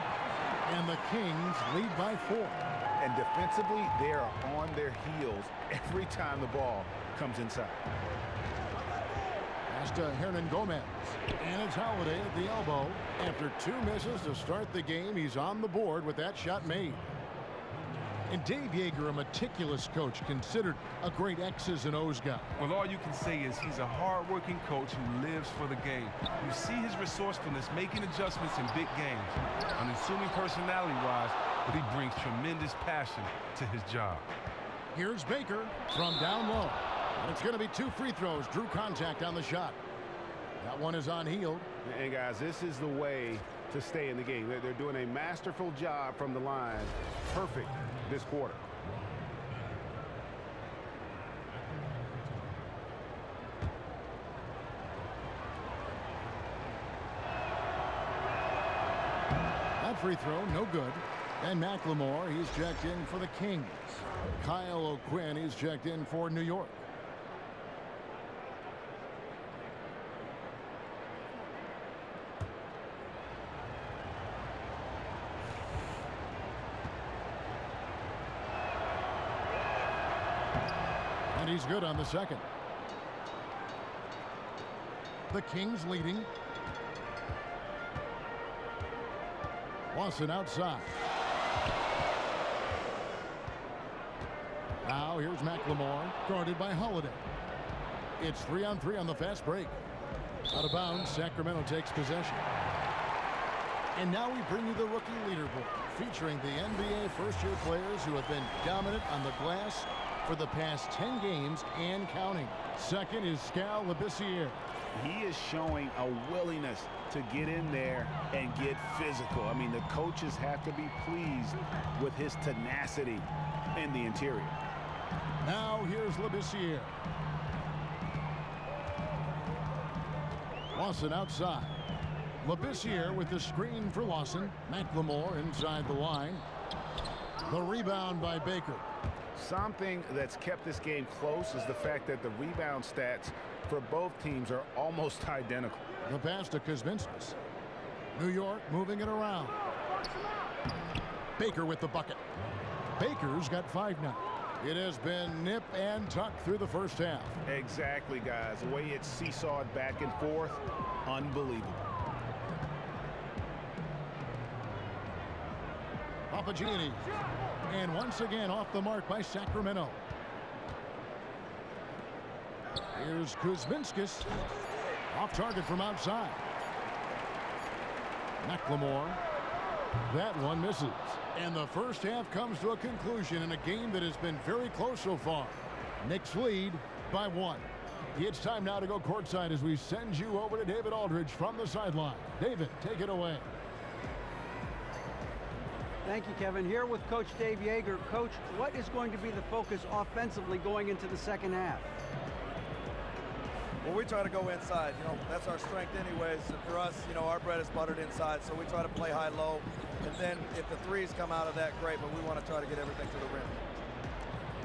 And the Kings lead by 4. And defensively, they are on their heels every time the ball comes inside. Pass to Hernan Gomez. And it's Holiday at the elbow. After 2 misses to start the game, he's on the board with that shot made. And Dave Yeager, a meticulous coach, considered a great X's and O's guy. Well, all you can say is he's a hard-working coach who lives for the game. You see his resourcefulness, making adjustments in big games. Unassuming personality-wise, but he brings tremendous passion to his job. Here's Baker from down low. And it's going to be 2 free throws. Drew contact on the shot. That one is on Hield. And guys, this is the way to stay in the game. They're doing a masterful job from the line. Perfect this quarter. That free throw, no good. And McLemore, he's checked in for the Kings. Kyle O'Quinn, he's checked in for New York. And he's good on the second. The Kings leading. Lawson outside. Now here's McLemore, guarded by Holiday. It's 3-on-3 on the fast break. Out of bounds, Sacramento takes possession. And now we bring you the rookie leaderboard, featuring the NBA first-year players who have been dominant on the glass for the past 10 games and counting. Second is Skal Labissiere. He is showing a willingness to get in there and get physical. I mean, the coaches have to be pleased with his tenacity in the interior. Now here's Labissiere. Lawson outside. Labissiere with the screen for Lawson. McLemore inside the line. The rebound by Baker. Something that's kept this game close is the fact that the rebound stats for both teams are almost identical. The pass to Kuzminskis. New York moving it around. Baker with the bucket. Baker's got 5 now. It has been nip and tuck through the first half. Exactly, guys. The way it's seesawed back and forth, unbelievable. Papagianni. And once again off the mark by Sacramento. Here's Kuzminskis. Off target from outside. McLemore. That one misses. And the first half comes to a conclusion in a game that has been very close so far. Knicks lead by 1. It's time now to go courtside as we send you over to David Aldridge from the sideline. David, take it away. Thank you, Kevin. Here with Coach Dave Yeager. Coach, what is going to be the focus offensively going into the second half? Well, we try to go inside. You know, that's our strength anyways. And for us, you know, our bread is buttered inside, so we try to play high-low. And then if the threes come out of that, great, but we want to try to get everything to the rim.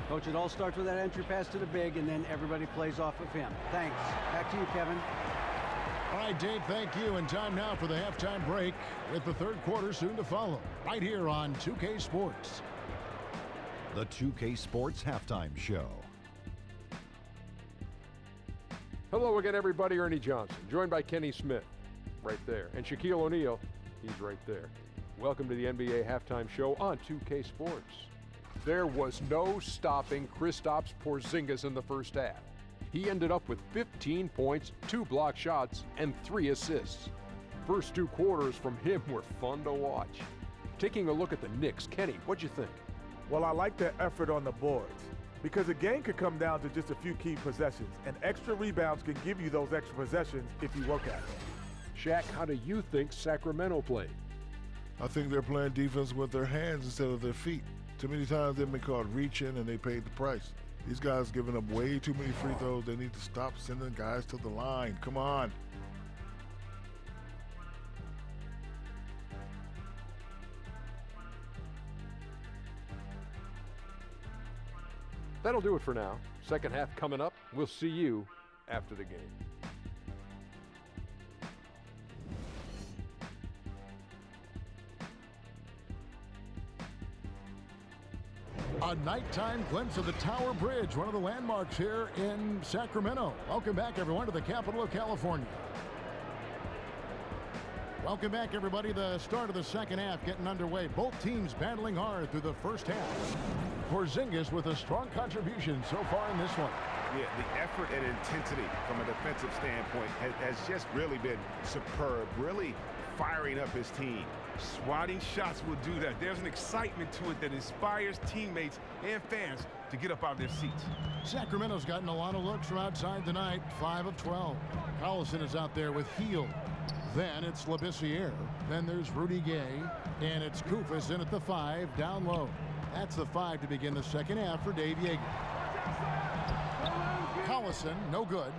Coach, it all starts with that entry pass to the big, and then everybody plays off of him. Thanks. Back to you, Kevin. All right, Dave, thank you. And time now for the halftime break with the third quarter soon to follow right here on 2K Sports. The 2K Sports Halftime Show. Hello again, everybody. Ernie Johnson, joined by Kenny Smith, right there. And Shaquille O'Neal, he's right there. Welcome to the NBA Halftime Show on 2K Sports. There was no stopping Kristaps Porzingis in the first half. He ended up with 15 points, 2 block shots, and 3 assists. First 2 quarters from him were fun to watch. Taking a look at the Knicks, Kenny, what'd you think? Well, I like their effort on the boards because a game could come down to just a few key possessions, and extra rebounds can give you those extra possessions if you work at it. Shaq, how do you think Sacramento played? I think they're playing defense with their hands instead of their feet. Too many times they've been caught reaching and they paid the price. These guys giving up way too many free throws. They need to stop sending guys to the line. Come on. That'll do it for now. Second half coming up. We'll see you after the game. A nighttime glimpse of the Tower Bridge, one of the landmarks here in Sacramento. Welcome back, everyone, to the capital of California. Welcome back, everybody. The start of the second half getting underway. Both teams battling hard through the first half. Porzingis with a strong contribution so far in this one. Yeah, the effort and intensity from a defensive standpoint has just really been superb, really firing up his team. Swatting shots will do that. There's an excitement to it that inspires teammates and fans to get up out of their seats. Sacramento's gotten a lot of looks from outside tonight, 5 of 12. Collison is out there with Heel. Then it's Labissiere. Then there's Rudy Gay. And it's Koufos in at the 5, down low. That's the 5 to begin the second half for Dave Yeager. Collison, no good.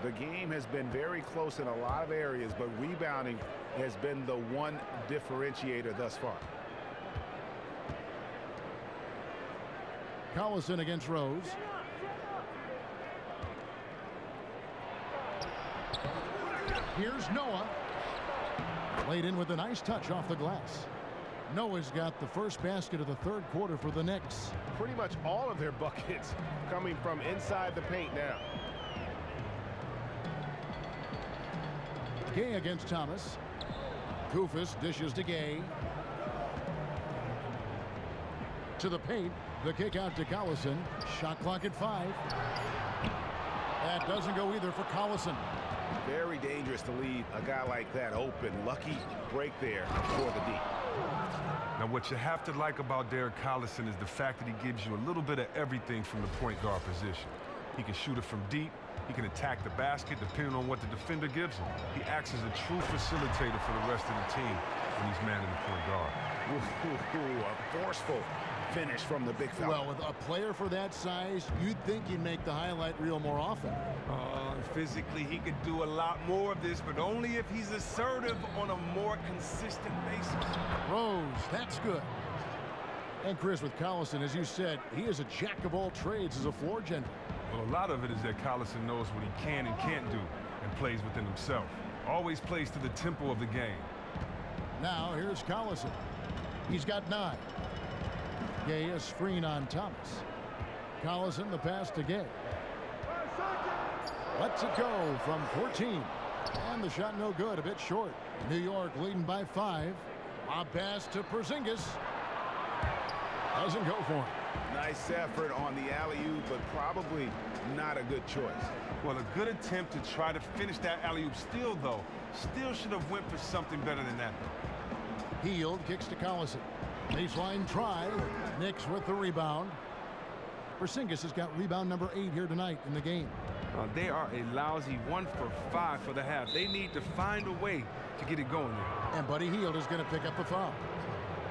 The game has been very close in a lot of areas, but rebounding has been the one differentiator thus far. Collison against Rose. Here's Noah. Laid in with a nice touch off the glass. Noah's got the first basket of the third quarter for the Knicks. Pretty much all of their buckets coming from inside the paint now. Gay against Thomas. Koufos dishes to Gay. To the paint. The kick out to Collison. Shot clock at 5. That doesn't go either for Collison. Very dangerous to leave a guy like that open. Lucky break there for the D. Now, what you have to like about Derek Collison is the fact that he gives you a little bit of everything from the point guard position. He can shoot it from deep. He can attack the basket depending on what the defender gives him. He acts as a true facilitator for the rest of the team when he's manning the point guard. A forceful finish from the big fella. Well, with a player for that size, you'd think he'd make the highlight reel more often. Physically, he could do a lot more of this, but only if he's assertive on a more consistent basis. Rose, that's good. And Chris, with Collison, as you said, he is a jack of all trades as a floor general. Well, a lot of it is that Collison knows what he can and can't do and plays within himself. Always plays to the tempo of the game. Now, here's Collison. He's got 9. Gay a screen on Thomas. Collison, the pass to Gay. Lets it go from 14. And the shot no good, a bit short. New York leading by 5. A pass to Porzingis. Doesn't go for him. Nice effort on the alley-oop, but probably not a good choice. Well, a good attempt to try to finish that alley-oop steal, though. Still should have went for something better than that. Hield kicks to Collison. Baseline try. Knicks with the rebound. Porzingis has got rebound number 8 here tonight in the game. They are a lousy 1 for 5 for the half. They need to find a way to get it going there. And Buddy Hield is going to pick up the foul.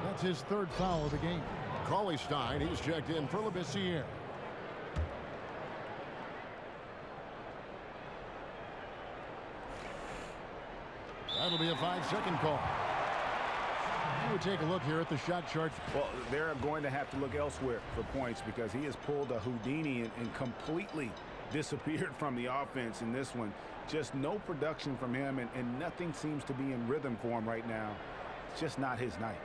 That's his 3rd foul of the game. Cauley Stein, he's checked in for Labissiere. That'll be a 5-second call. We take a look here at the shot chart. Well, they're going to have to look elsewhere for points because he has pulled a Houdini and completely disappeared from the offense in this one. Just no production from him, and nothing seems to be in rhythm for him right now. It's just not his night.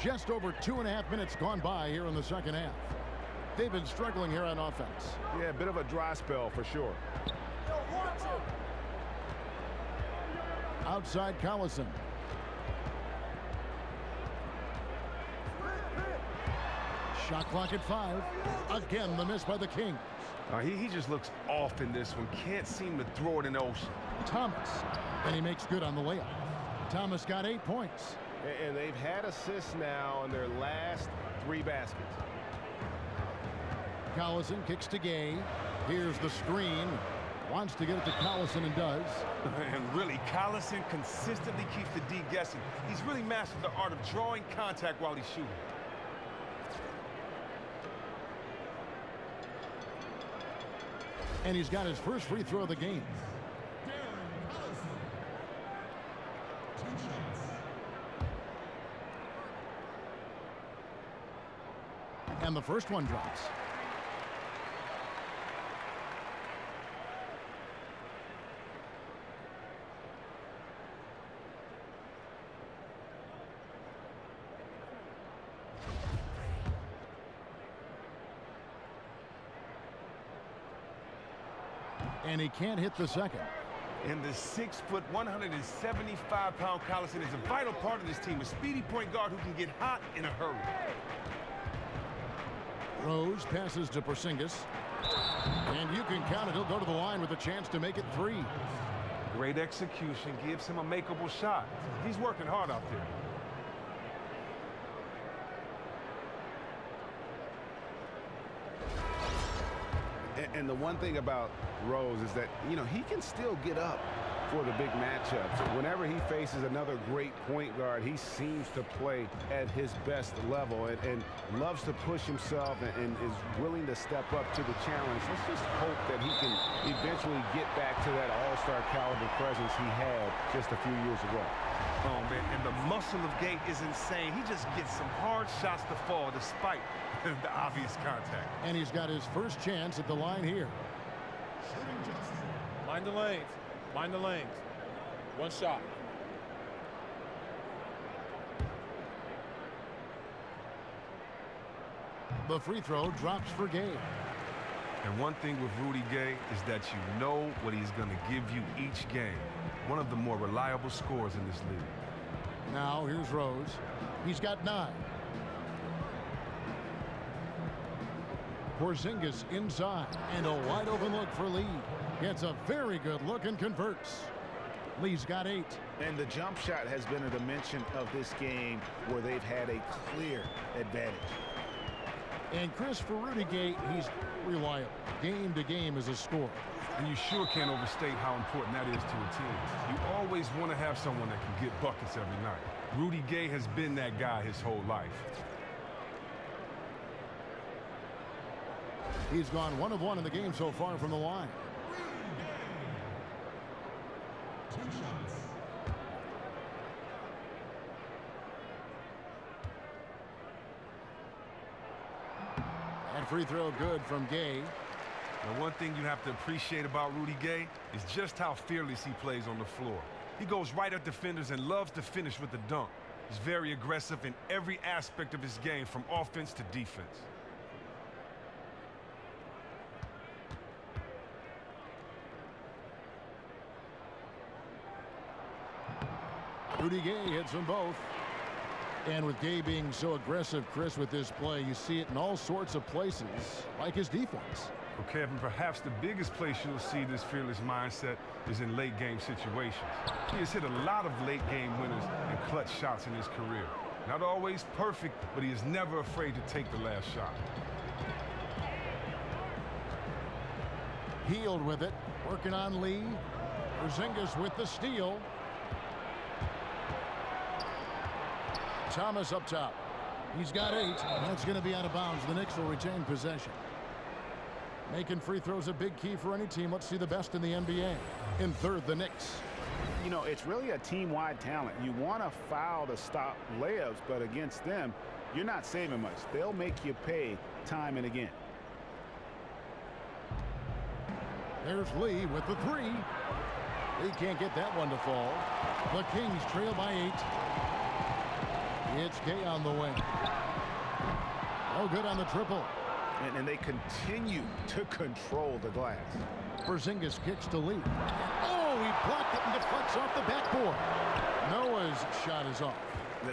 Just over 2.5 minutes gone by here in the second half. They've been struggling here on offense. Yeah, a bit of a dry spell for sure. Outside Collison. Shot clock at 5. Again, the miss by the Kings. He just looks off in this one. Can't seem to throw it in the ocean. Thomas. And he makes good on the layup. Thomas got 8 points. And they've had assists now in their last 3 baskets. Collison kicks to Gay. Here's the screen. Wants to get it to Collison and does. And really, Collison consistently keeps the D guessing. He's really mastered the art of drawing contact while he's shooting. And he's got his first free throw of the game. And the first one drops. And he can't hit the second. And the 6-foot, 175-pound Collison is a vital part of this team, a speedy point guard who can get hot in a hurry. Rose passes to Porzingis. And you can count it. He'll go to the line with a chance to make it 3. Great execution gives him a makeable shot. He's working hard out there. And the one thing about Rose is that, you know, he can still get up for the big matchups. Whenever he faces another great point guard, he seems to play at his best level and loves to push himself and is willing to step up to the challenge. Let's just hope that he can eventually get back to that all-star caliber presence he had just a few years ago. Oh, man, and the muscle of Gay is insane. He just gets some hard shots to fall despite the obvious contact. And he's got his first chance at the line here. Mind the lanes. Mind the lanes. 1 shot. The free throw drops for Gay. And one thing with Rudy Gay is that you know what he's going to give you each game. One of the more reliable scorers in this league. Now here's Rose. He's got 9. Porzingis inside, and a wide open look for Lee. Gets a very good look and converts. Lee's got 8. And the jump shot has been a dimension of this game where they've had a clear advantage. And Chris, for Rudy Gay, he's reliable. Game to game as a scorer. And you sure can't overstate how important that is to a team. You always want to have someone that can get buckets every night. Rudy Gay has been that guy his whole life. He's gone 1 of 1 in the game so far from the line. 2 shots. And free throw good from Gay. Now, one thing you have to appreciate about Rudy Gay is just how fearless he plays on the floor. He goes right at defenders and loves to finish with the dunk. He's very aggressive in every aspect of his game, from offense to defense. Rudy Gay hits them both. And with Gay being so aggressive, Chris, with this play, you see it in all sorts of places, like his defense. Well, Kevin, perhaps the biggest place you'll see this fearless mindset is in late-game situations. He has hit a lot of late-game winners and clutch shots in his career. Not always perfect, but he is never afraid to take the last shot. Healed with it, working on Lee. Porzingis with the steal. Thomas up top. He's got 8. That's going to be out of bounds. The Knicks will retain possession. Making free throws a big key for any team. Let's see the best in the NBA. In third, the Knicks. You know, it's really a team-wide talent. You want to foul to stop layups, but against them, you're not saving much. They'll make you pay time and again. There's Lee with the 3. He can't get that one to fall. The Kings trail by 8. It's Gay on the wing. Oh, good on the triple. And they continue to control the glass. Porzingis kicks to Lee. Oh, he blocked it and deflects off the backboard. Noah's shot is off.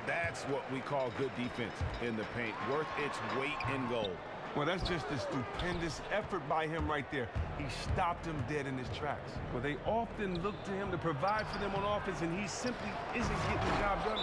That's what we call good defense in the paint. Worth its weight in gold. Well, that's just a stupendous effort by him right there. He stopped him dead in his tracks. Well, they often look to him to provide for them on offense, and he simply isn't getting the job done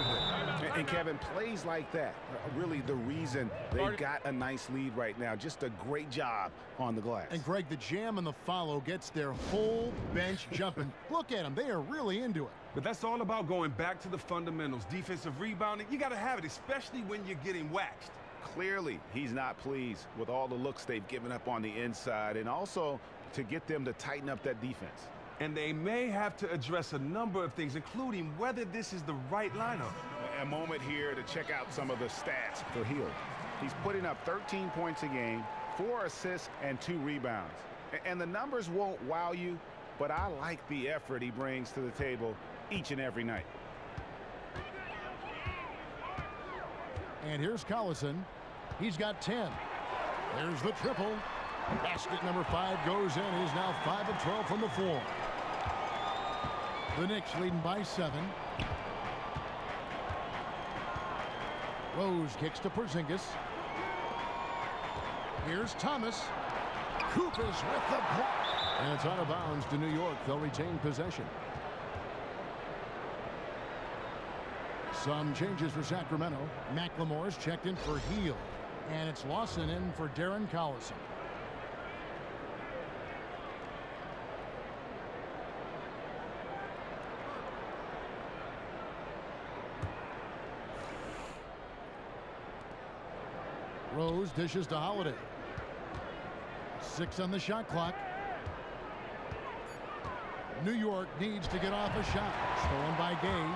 today. And Kevin, plays like that are really the reason they've got a nice lead right now. Just a great job on the glass. And Greg, the jam and the follow gets their whole bench jumping. Look at them. They are really into it. But that's all about going back to the fundamentals. Defensive rebounding, you got to have it, especially when you're getting waxed. Clearly, he's not pleased with all the looks they've given up on the inside, and also to get them to tighten up that defense. And they may have to address a number of things, including whether this is the right lineup. A moment here to check out some of the stats for Hield. He's putting up 13 points a game, 4 assists, and 2 rebounds. And the numbers won't wow you, but I like the effort he brings to the table each and every night. And here's Collison. He's got 10. There's the triple. Basket number 5 goes in. He's now 5 of 12 from the floor. The Knicks leading by 7. Rose kicks to Porzingis. Here's Thomas. Cooper's with the block. And it's out of bounds to New York. They'll retain possession. Some changes for Sacramento. McLemore's checked in for Hield. And it's Lawson in for Darren Collison. Rose dishes to Holiday. 6 on the shot clock. New York needs to get off a shot. Stolen by Gay.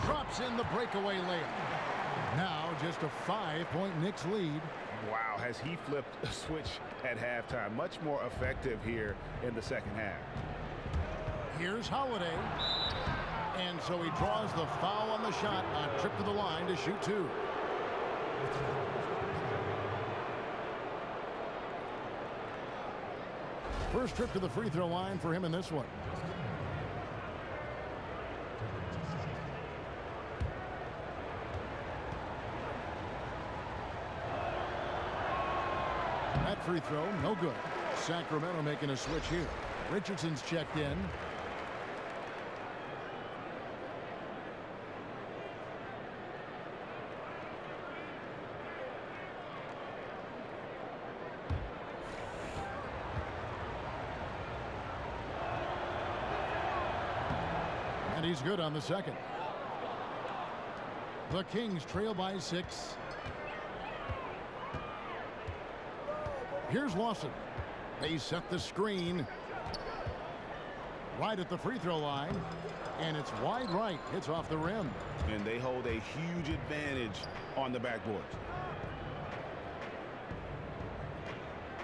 Drops in the breakaway layup. Now just a 5-point Knicks lead. Wow, has he flipped a switch at halftime. Much more effective here in the second half. Here's Holiday. And so he draws the foul on the shot. A trip to the line to shoot 2. First trip to the free throw line for him in this one. That free throw, no good. Sacramento making a switch here. Richardson's checked in. And he's good on the second. The Kings trail by 6. Here's Lawson. They set the screen right at the free throw line, and it's wide right. It's off the rim. And they hold a huge advantage on the backboard.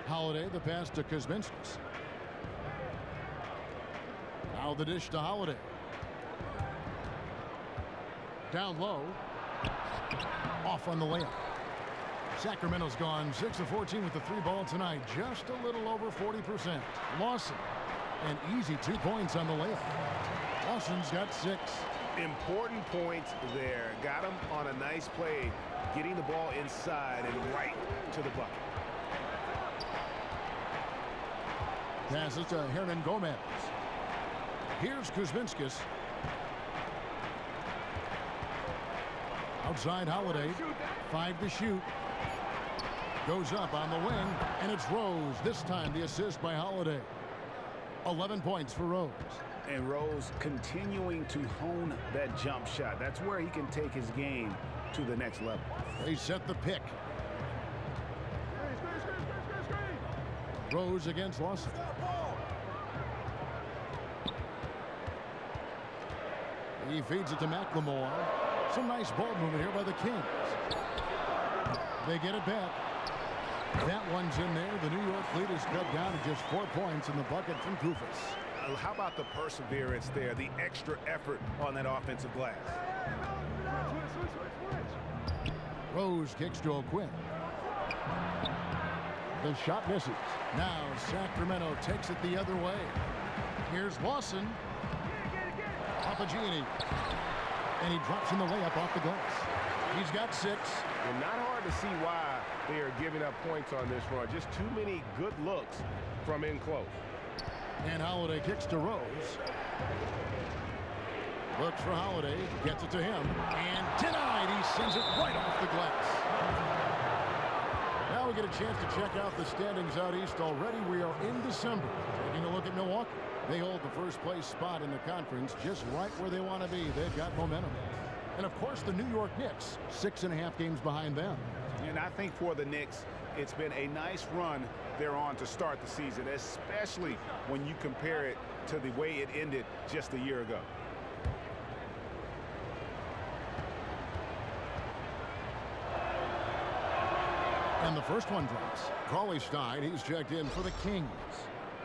Holiday, the pass to Kuzminskis. Now the dish to Holiday. Down low. Off on the layup. Sacramento's gone 6 of 14 with the 3 ball tonight. Just a little over 40%. Lawson, an easy 2 points on the layup. Lawson's got 6. Important points there. Got him on a nice play, getting the ball inside and right to the bucket. Passes to Hernan Gomez. Here's Kuzminskis. Outside Holiday. 5 to shoot. Goes up on the wing, and it's Rose. This time the assist by Holiday. 11 points for Rose. And Rose continuing to hone that jump shot. That's where he can take his game to the next level. They set the pick. Rose against Lawson. He feeds it to McLemore. Some nice ball movement here by the Kings. They get it back. That one's in there. The New York lead is cut down to just 4 points in the bucket from Kufis. How about the perseverance there, the extra effort on that offensive glass? Rose kicks to O'Quinn. The shot misses. Now Sacramento takes it the other way. Here's Lawson. Papagini. And he drops in the layup off the glass. He's got 6. And not hard to see why they are giving up points on this run. Just too many good looks from in close. And Holiday kicks to Rose. Looks for Holiday. Gets it to him. And denied. He sends it right off the glass. Now we get a chance to check out the standings out east. Already we are in December. Taking a look at Milwaukee. They hold the first place spot in the conference just right where they want to be. They've got momentum. And of course the New York Knicks, 6.5 games behind them. And I think for the Knicks, it's been a nice run they're on to start the season, especially when you compare it to the way it ended just a year ago. And the first one drops. Cauley Stein, he's checked in for the Kings.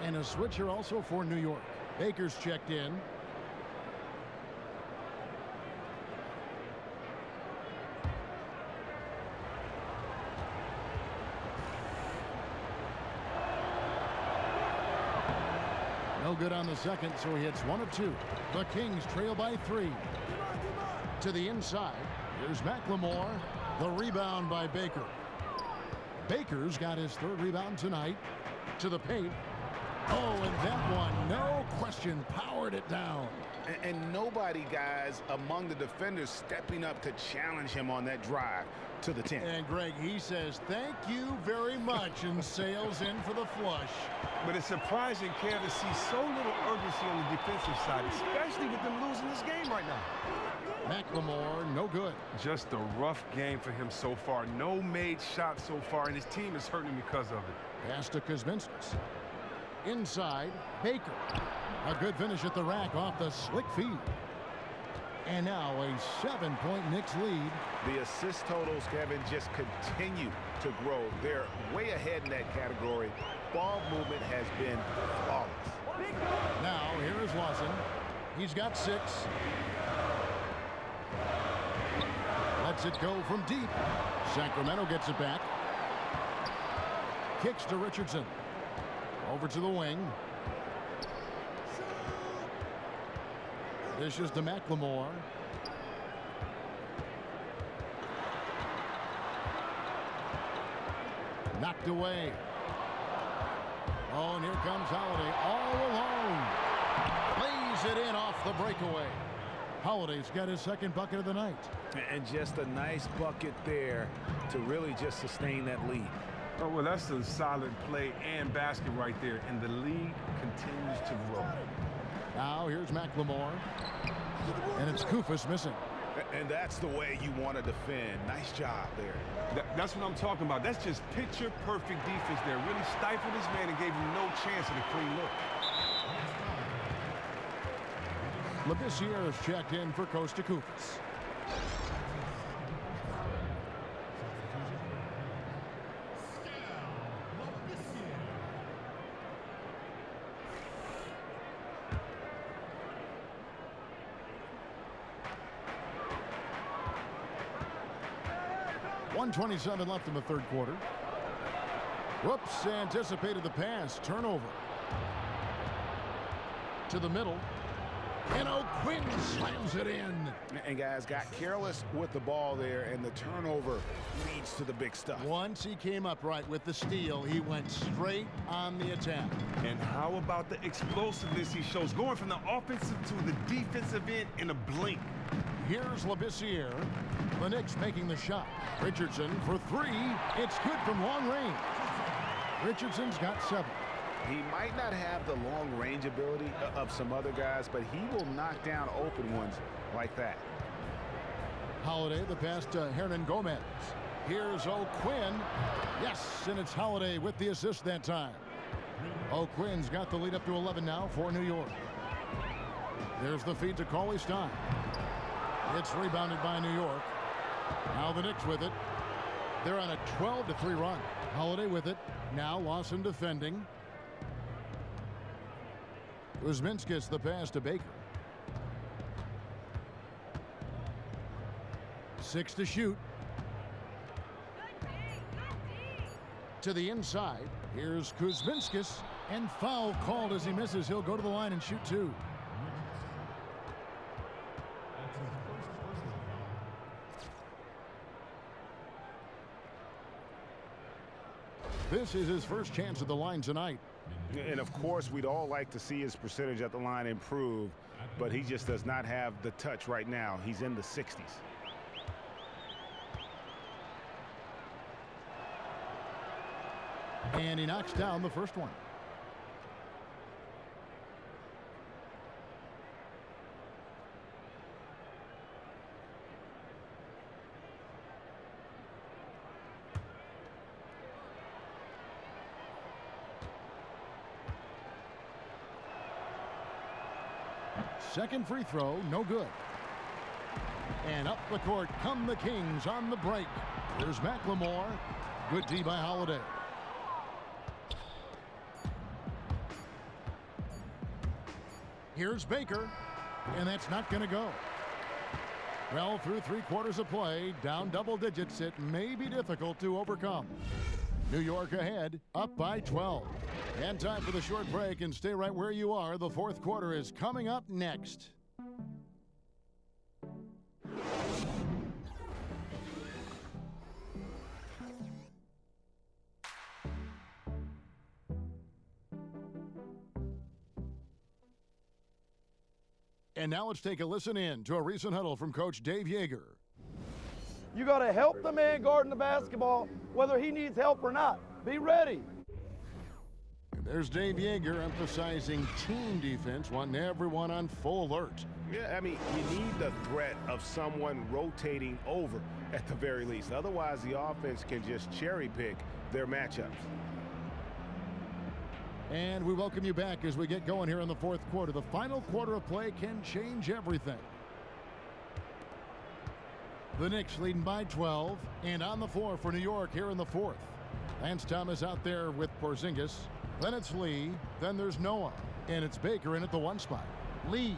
And a switcher also for New York. Baker's checked in. No good on the second, so he hits 1 of 2. The Kings trail by 3. To the inside. Here's McLemore. The rebound by Baker. Baker's got his 3rd rebound tonight. To the paint. Oh, and that one, no question, powered it down. And nobody, guys, among the defenders stepping up to challenge him on that drive to the 10. And Greg, he says, thank you very much, and sails in for the flush. But it's surprising, Kev, to see so little urgency on the defensive side, especially with them losing this game right now. McLemore, no good. Just a rough game for him so far. No made shots so far, and his team is hurting because of it. Pass to Kuzminskis. Inside, Baker. A good finish at the rack off the slick feed. And now a 7-point Knicks lead. The assist totals, Kevin, just continue to grow. They're way ahead in that category. Ball movement has been flawless. Now, here is Lawson. He's got 6. Lets it go from deep. Sacramento gets it back. Kicks to Richardson. Over to the wing. This is to McLemore. Knocked away. Oh, and here comes Holiday all alone. Plays it in off the breakaway. Holiday's got his 2nd bucket of the night. And just a nice bucket there to really just sustain that lead. Oh, well, that's a solid play and basket right there, and the lead continues to grow. Now here's McLemore, and it's Kufis missing. And that's the way you want to defend. Nice job there. That's what I'm talking about. That's just picture-perfect defense there. Really stifled this man and gave him no chance at a clean look. Labissiere is checked in for Costa Kufis. .127 left in the 3rd quarter. Whoops, anticipated the pass. Turnover. To the middle. And O'Quinn slams it in. And guys got careless with the ball there, and the turnover leads to the big stuff. Once he came upright with the steal, he went straight on the attack. And how about the explosiveness he shows, going from the offensive to the defensive end in a blink. Here's Labissiere. The Knicks making the shot. Richardson for three. It's good from long range. Richardson's got 7. He might not have the long range ability of some other guys, but he will knock down open ones like that. Holiday, the pass to Hernan Gomez. Here's O'Quinn. Yes, and it's Holiday with the assist that time. O'Quinn's got the lead up to 11 now for New York. There's the feed to Cauley Stein. It's rebounded by New York. Now the Knicks with it. They're on a 12-3 run. Holiday with it. Now Lawson defending. Kuzminskis the pass to Baker. 6 to shoot. To the inside. Here's Kuzminskis. And foul called as he misses. He'll go to the line and shoot 2. This is his first chance at the line tonight. And of course, we'd all like to see his percentage at the line improve, but he just does not have the touch right now. He's in the 60s. And he knocks down the first one. Second free throw, no good. And up the court come the Kings on the break. Here's McLemore. Good D by Holiday. Here's Baker. And that's not going to go. Well, through 3 quarters of play, down double digits, it may be difficult to overcome. New York ahead, up by 12. And time for the short break, and stay right where you are. The fourth quarter is coming up next. And now let's take a listen in to a recent huddle from Coach Dave Yeager. You got to help the man guarding the basketball, whether he needs help or not. Be ready. And there's Dave Yeager emphasizing team defense, wanting everyone on full alert. Yeah, I mean, you need the threat of someone rotating over at the very least. Otherwise, the offense can just cherry pick their matchups. And we welcome you back as we get going here in the fourth quarter. The final quarter of play can change everything. The Knicks leading by 12, and on the floor for New York here in the fourth. Lance Thomas out there with Porzingis. Then it's Lee. Then there's Noah. And it's Baker in at the 1 spot. Lee.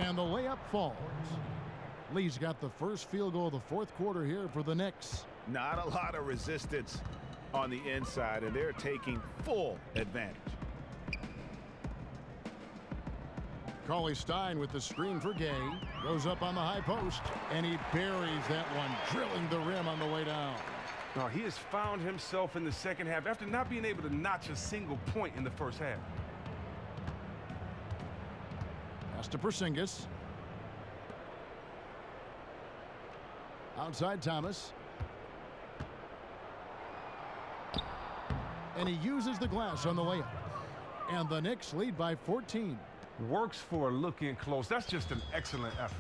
And the layup falls. Lee's got the first field goal of the fourth quarter here for the Knicks. Not a lot of resistance on the inside, and they're taking full advantage. Cauley Stein with the screen for Gay. Goes up on the high post, and he buries that one, drilling the rim on the way down. Now, he has found himself in the second half after not being able to notch a single point in the first half. Pass to Porzingis. Outside Thomas. And he uses the glass on the layup. And the Knicks lead by 14. Works for looking close. That's just an excellent effort.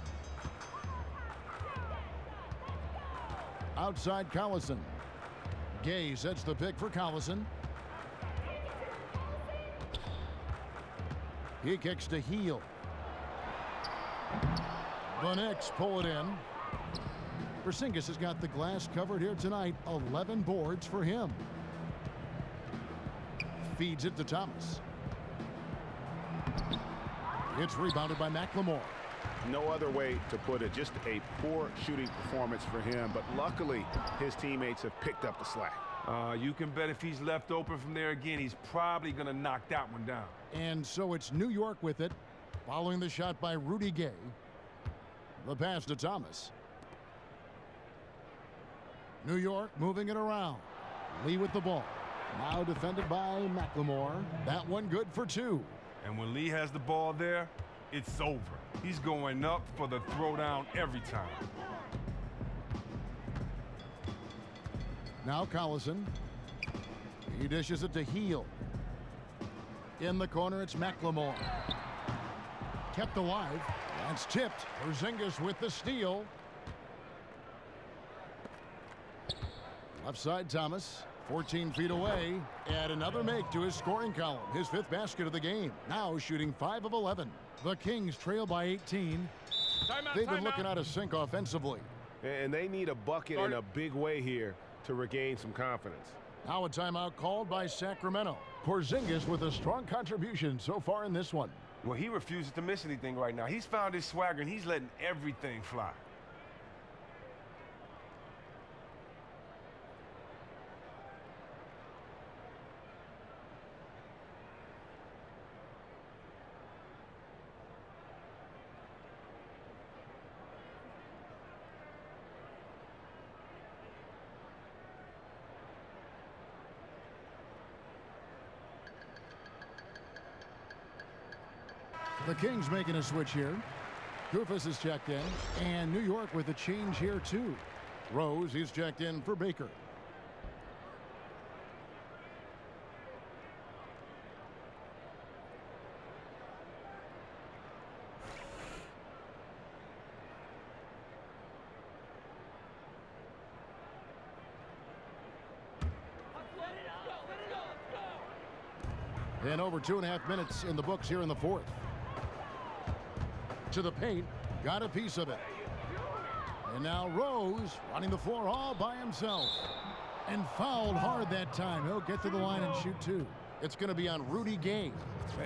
Outside Collison. Gay sets the pick for Collison. He kicks to Heel. The Knicks pull it in. Porzingis has got the glass covered here tonight. 11 boards for him. Feeds it to Thomas. It's rebounded by McLemore. No other way to put it. Just a poor shooting performance for him, but luckily his teammates have picked up the slack. You can bet if he's left open from there again, he's probably going to knock that one down. And so it's New York with it. Following the shot by Rudy Gay. The pass to Thomas. New York moving it around. Lee with the ball. Now defended by McLemore. That one good for 2. And when Lee has the ball there, it's over. He's going up for the throwdown every time. Now Collison. He dishes it to Heel. In the corner, it's McLemore. Kept alive. That's tipped. Porzingis with the steal. Left side, Thomas. 14 feet away. Add another make to his scoring column. His 5th basket of the game. Now shooting 5 of 11. The Kings trail by 18. They've been looking out of sync offensively. And they need a bucket in a big way here to regain some confidence. Now a timeout called by Sacramento. Porzingis with a strong contribution so far in this one. Well, he refuses to miss anything right now. He's found his swagger, and he's letting everything fly. The Kings making a switch here. Kufis is checked in, and New York with a change here too. Rose, he's checked in for Baker. And over 2.5 minutes in the books here in the 4th. To the paint, got a piece of it. And now Rose running the floor all by himself. And fouled hard that time. He'll get to the line and shoot 2. It's going to be on Rudy Gay.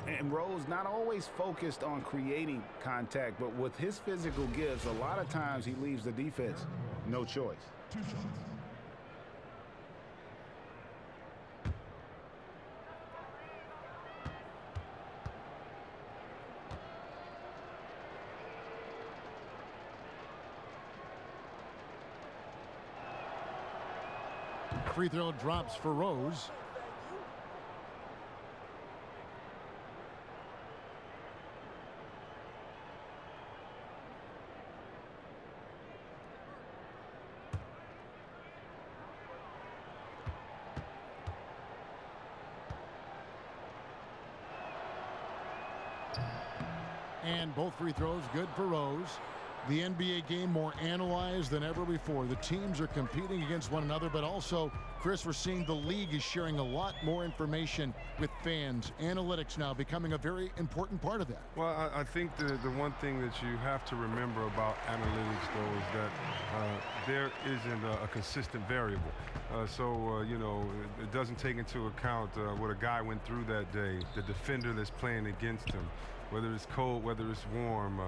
And Rose not always focused on creating contact, but with his physical gifts, a lot of times he leaves the defense no choice. 2 shots. Free throw drops for Rose. And both free throws good for Rose. The NBA game more analyzed than ever before. The teams are competing against one another, but also, Chris, we're seeing the league is sharing a lot more information with fans. Analytics now becoming a very important part of that. Well, I think the one thing that you have to remember about analytics, though, is that there isn't a consistent variable. You know, it doesn't take into account what a guy went through that day, the defender that's playing against him, whether it's cold, whether it's warm.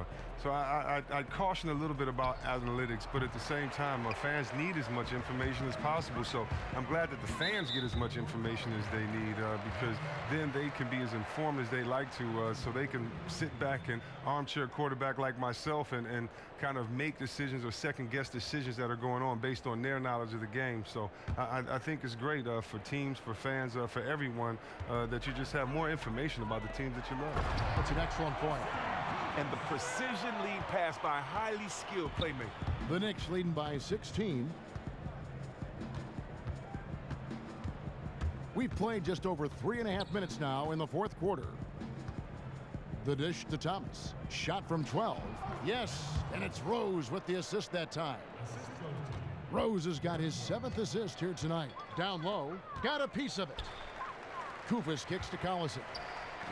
So I'd caution a little bit about analytics, but at the same time, fans need as much information as possible. So I'm glad that the fans get as much information as they need because then they can be as informed as they like to so they can sit back and armchair quarterback like myself and kind of make decisions or second-guess decisions that are going on based on their knowledge of the game. So I think it's great for teams, for fans, for everyone that you just have more information about the teams that you love. That's an excellent point. And the precision lead pass by a highly skilled playmaker. The Knicks leading by 16. We've played just over 3.5 minutes now in the 4th quarter. The dish to Thomas. Shot from 12. Yes, and it's Rose with the assist that time. Rose has got his 7th assist here tonight. Down low, got a piece of it. Kufis kicks to Collison.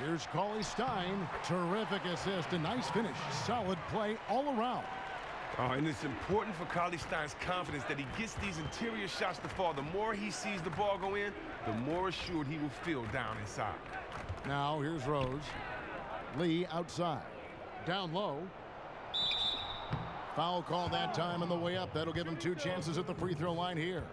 Here's Cauley Stein. Terrific assist, a nice finish. Solid play all around. And it's important for Cauley Stein's confidence that he gets these interior shots to fall. The more he sees the ball go in, the more assured he will feel down inside. Now here's Rose. Lee outside. Down low. Foul call that time on the way up. That'll give him 2 chances at the free throw line here.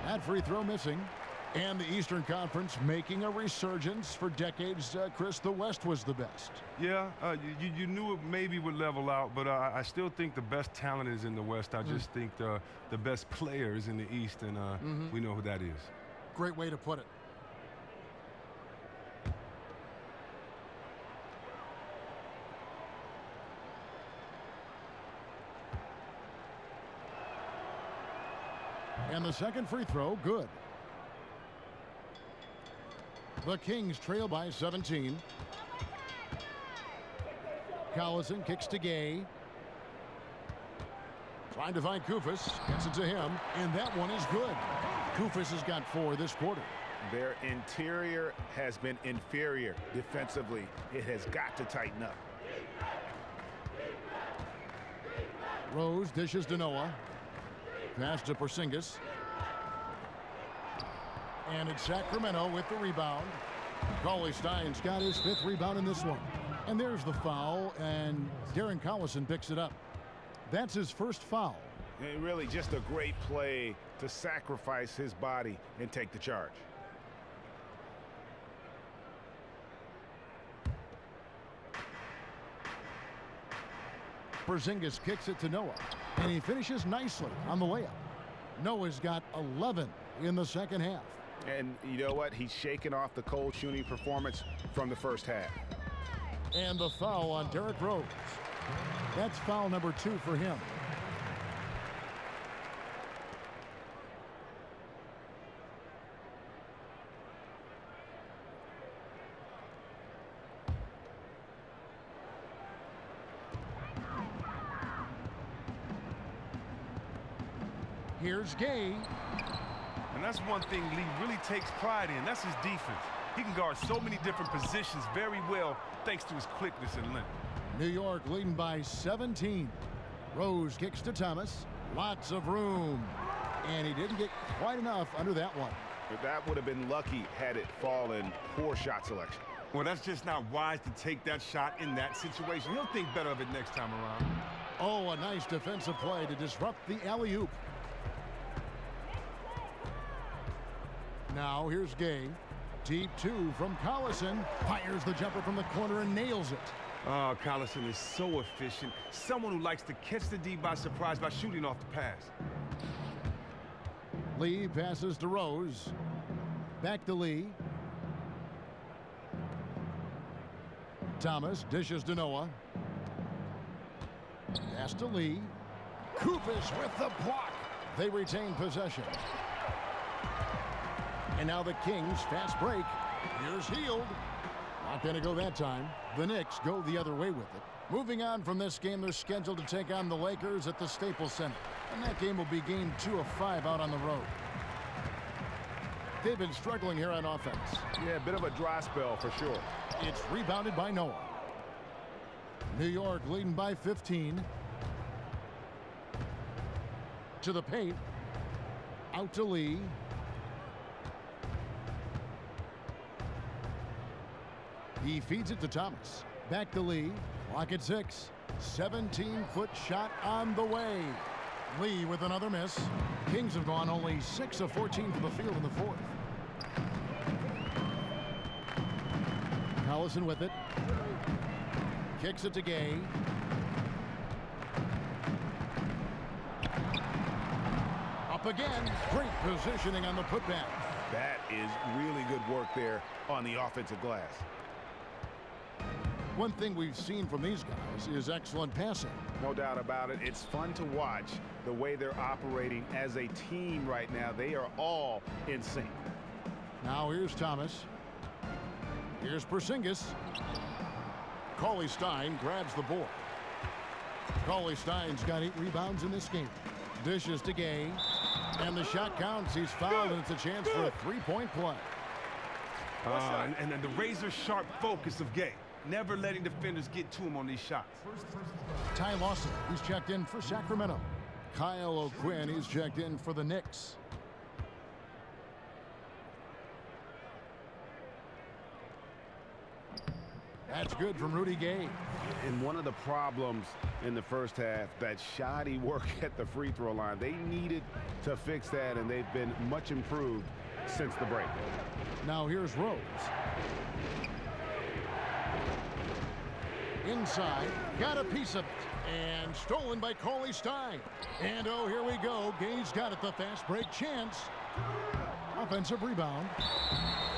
That free throw missing. And the Eastern Conference making a resurgence. For decades, Chris, the West was the best. Yeah, you knew it maybe would level out, but I still think the best talent is in the West. I just think the best player is in the East, and we know who that is. Great way to put it. And the second free throw, good. The Kings trail by 17. Collison kicks to Gay. Trying to find Koufos. Gets it to him. And that one is good. Koufos has got 4 this quarter. Their interior has been inferior defensively. It has got to tighten up. Rose dishes to Noah. Pass to Porzingis. And it's Sacramento with the rebound. Cauley Stein's got his 5th rebound in this one. And there's the foul, and Darren Collison picks it up. That's his first foul. And really just a great play to sacrifice his body and take the charge. Porzingis kicks it to Noah, and he finishes nicely on the layup. Noah's got 11 in the second half. And you know what? He's shaking off the cold shooting performance from the first half. And the foul on Derrick Rose. That's foul number 2 for him. Here's Gay. And that's one thing Lee really takes pride in. That's his defense. He can guard so many different positions very well thanks to his quickness and length. New York leading by 17. Rose kicks to Thomas. Lots of room. And he didn't get quite enough under that one. But that would have been lucky had it fallen. Poor shot selection. Well, that's just not wise to take that shot in that situation. He'll think better of it next time around. Oh, a nice defensive play to disrupt the alley-oop. Now here's Gay. Deep 2 from Collison. Fires the jumper from the corner and nails it. Oh, Collison is so efficient. Someone who likes to catch the D by surprise by shooting off the pass. Lee passes to Rose. Back to Lee. Thomas dishes to Noah. Pass to Lee. Koufos with the block. They retain possession. And now the Kings fast break. Here's Hield. Not going to go that time. The Knicks go the other way with it. Moving on from this game, they're scheduled to take on the Lakers at the Staples Center. And that game will be game 2 of 5 out on the road. They've been struggling here on offense. Yeah, a bit of a dry spell for sure. It's rebounded by Noah. New York leading by 15. To the paint. Out to Lee. He feeds it to Thomas. Back to Lee. Clock at 6. 17-foot shot on the way. Lee with another miss. Kings have gone only 6 of 14 from the field in the 4th. Collison with it. Kicks it to Gay. Up again. Great positioning on the putback. That is really good work there on the offensive glass. One thing we've seen from these guys is excellent passing. No doubt about it. It's fun to watch the way they're operating as a team right now. They are all in sync. Now here's Thomas. Here's Porzingis. Cauley Stein grabs the board. Cauley Stein's got 8 rebounds in this game. Dishes to Gay. And the shot counts. He's fouled, and it's a chance for a 3-point play. And then the razor-sharp focus of Gay. Never letting defenders get to him on these shots. Ty Lawson, he's checked in for Sacramento. Kyle O'Quinn, he's checked in for the Knicks. That's good from Rudy Gay. And one of the problems in the first half, that shoddy work at the free throw line. They needed to fix that, and they've been much improved since the break. Now here's Rose. Inside, got a piece of it, and stolen by Cauley Stein. And oh, here we go. Gay's got it, the fast break chance. Offensive rebound.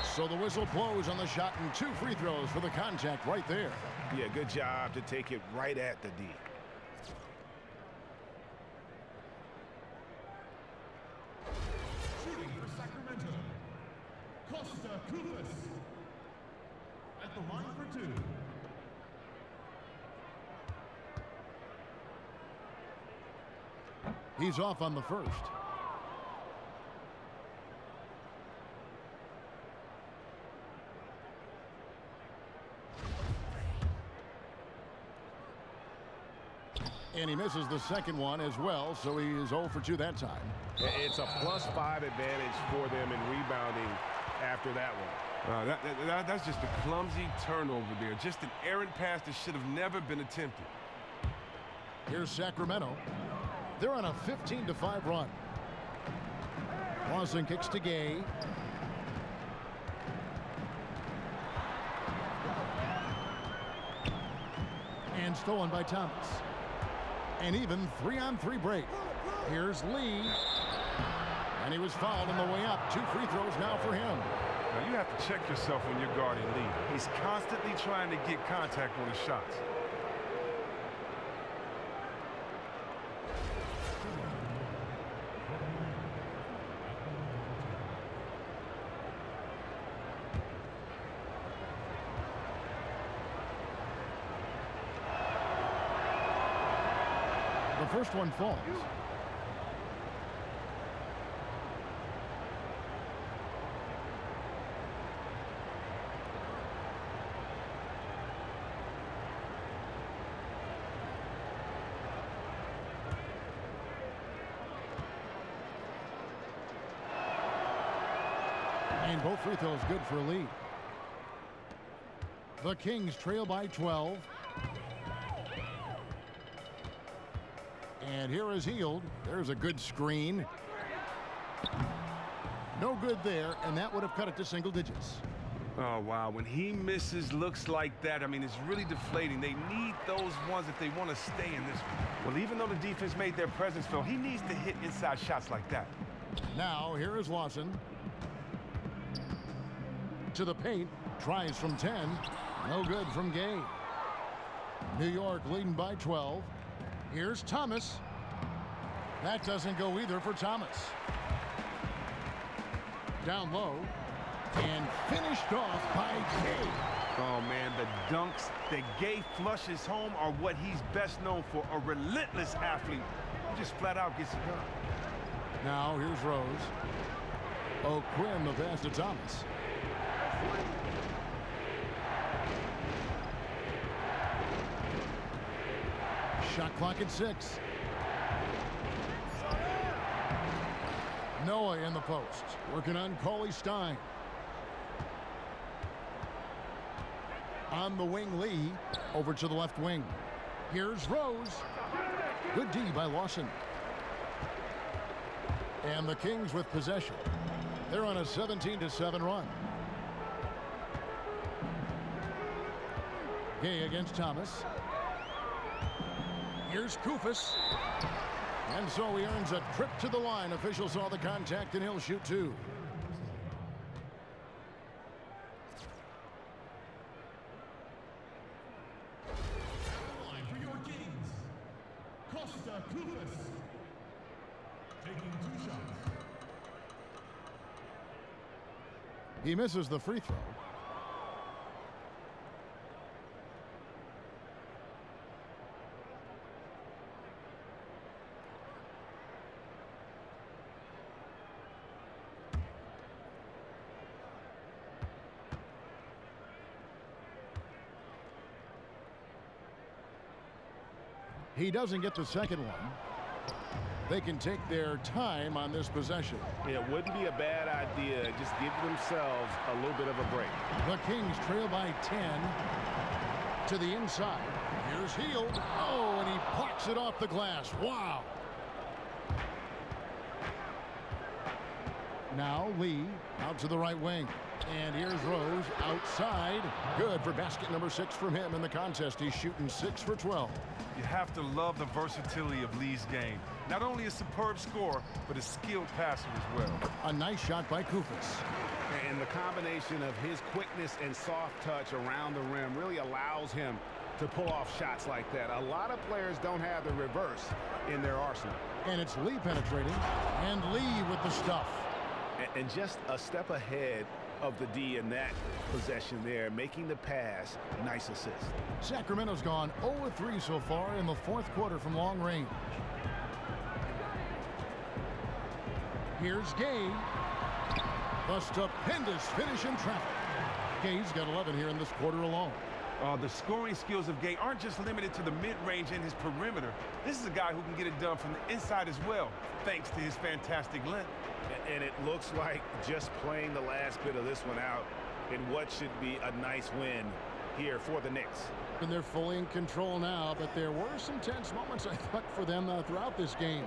So the whistle blows on the shot, and 2 free throws for the contact right there. Yeah, good job to take it right at the D. Shooting for Sacramento, Costa Kufis. At the line for 2. He's off on the first. And he misses the second one as well, so he is 0 for 2 that time. It's a +5 advantage for them in rebounding after that one. That's just a clumsy turnover there. Just an errant pass that should have never been attempted. Here's Sacramento. They're on a 15-5 run. Lawson kicks to Gay. And stolen by Thomas. An even 3-on-3 break. Here's Lee. And he was fouled on the way up. 2 free throws now for him. Now you have to check yourself when you're guarding Lee. He's constantly trying to get contact on his shots. The first one falls. And both free throws good for Lee. The Kings trail by 12. And here is Hield. There's a good screen. No good there, and that would have cut it to single digits. Oh, wow. When he misses looks like that, I mean, it's really deflating. They need those ones if they want to stay in this one. Well, even though the defense made their presence felt, he needs to hit inside shots like that. Now, here is Lawson. To the paint. Tries from 10. No good from Gay. New York leading by 12. Here's Thomas. That doesn't go either for Thomas. Down low. And finished off by Gay. Oh, man, the dunks that Gay flushes home are what he's best known for. A relentless athlete who just flat out gets it done. Now, here's Rose. O'Quinn, the pass to Thomas. Shot clock at 6. Noah in the post. Working on Cauley Stein. On the wing, Lee. Over to the left wing. Here's Rose. Good D by Lawson. And the Kings with possession. They're on a 17-7 run. Gay against Thomas. Here's Kufis. And so he earns a trip to the line. Officials saw the contact, and he'll shoot 2. Line for your Kings, Costa Kufis. Taking 2 shots. He misses the free throw. He doesn't get the second one. they can take their time on this possession. It wouldn't be a bad idea. Just give themselves a little bit of a break. The Kings trail by 10 to the inside. Here's Hield. Oh, and he plucks it off the glass. Wow. Now Lee out to the right wing. And here's Rose outside. Good for basket number 6 from him in the contest. He's shooting 6 for 12. You have to love the versatility of Lee's game. Not only a superb scorer, but a skilled passer as well. A nice shot by Kufis. And the combination of his quickness and soft touch around the rim really allows him to pull off shots like that. A lot of players don't have the reverse in their arsenal. And it's Lee penetrating. And Lee with the stuff. And just a step ahead of the D in that possession there, making the pass. Nice assist. Sacramento's gone 0-3 so far in the fourth quarter from long range. Here's Gay. The stupendous finish in traffic. Gay's got 11 here in this quarter alone. The scoring skills of Gay aren't just limited to the mid-range and his perimeter. This is a guy who can get it done from the inside as well, thanks to his fantastic length. And it looks like just playing the last bit of this one out in what should be a nice win here for the Knicks. And they're fully in control now, but there were some tense moments, I thought, for them throughout this game.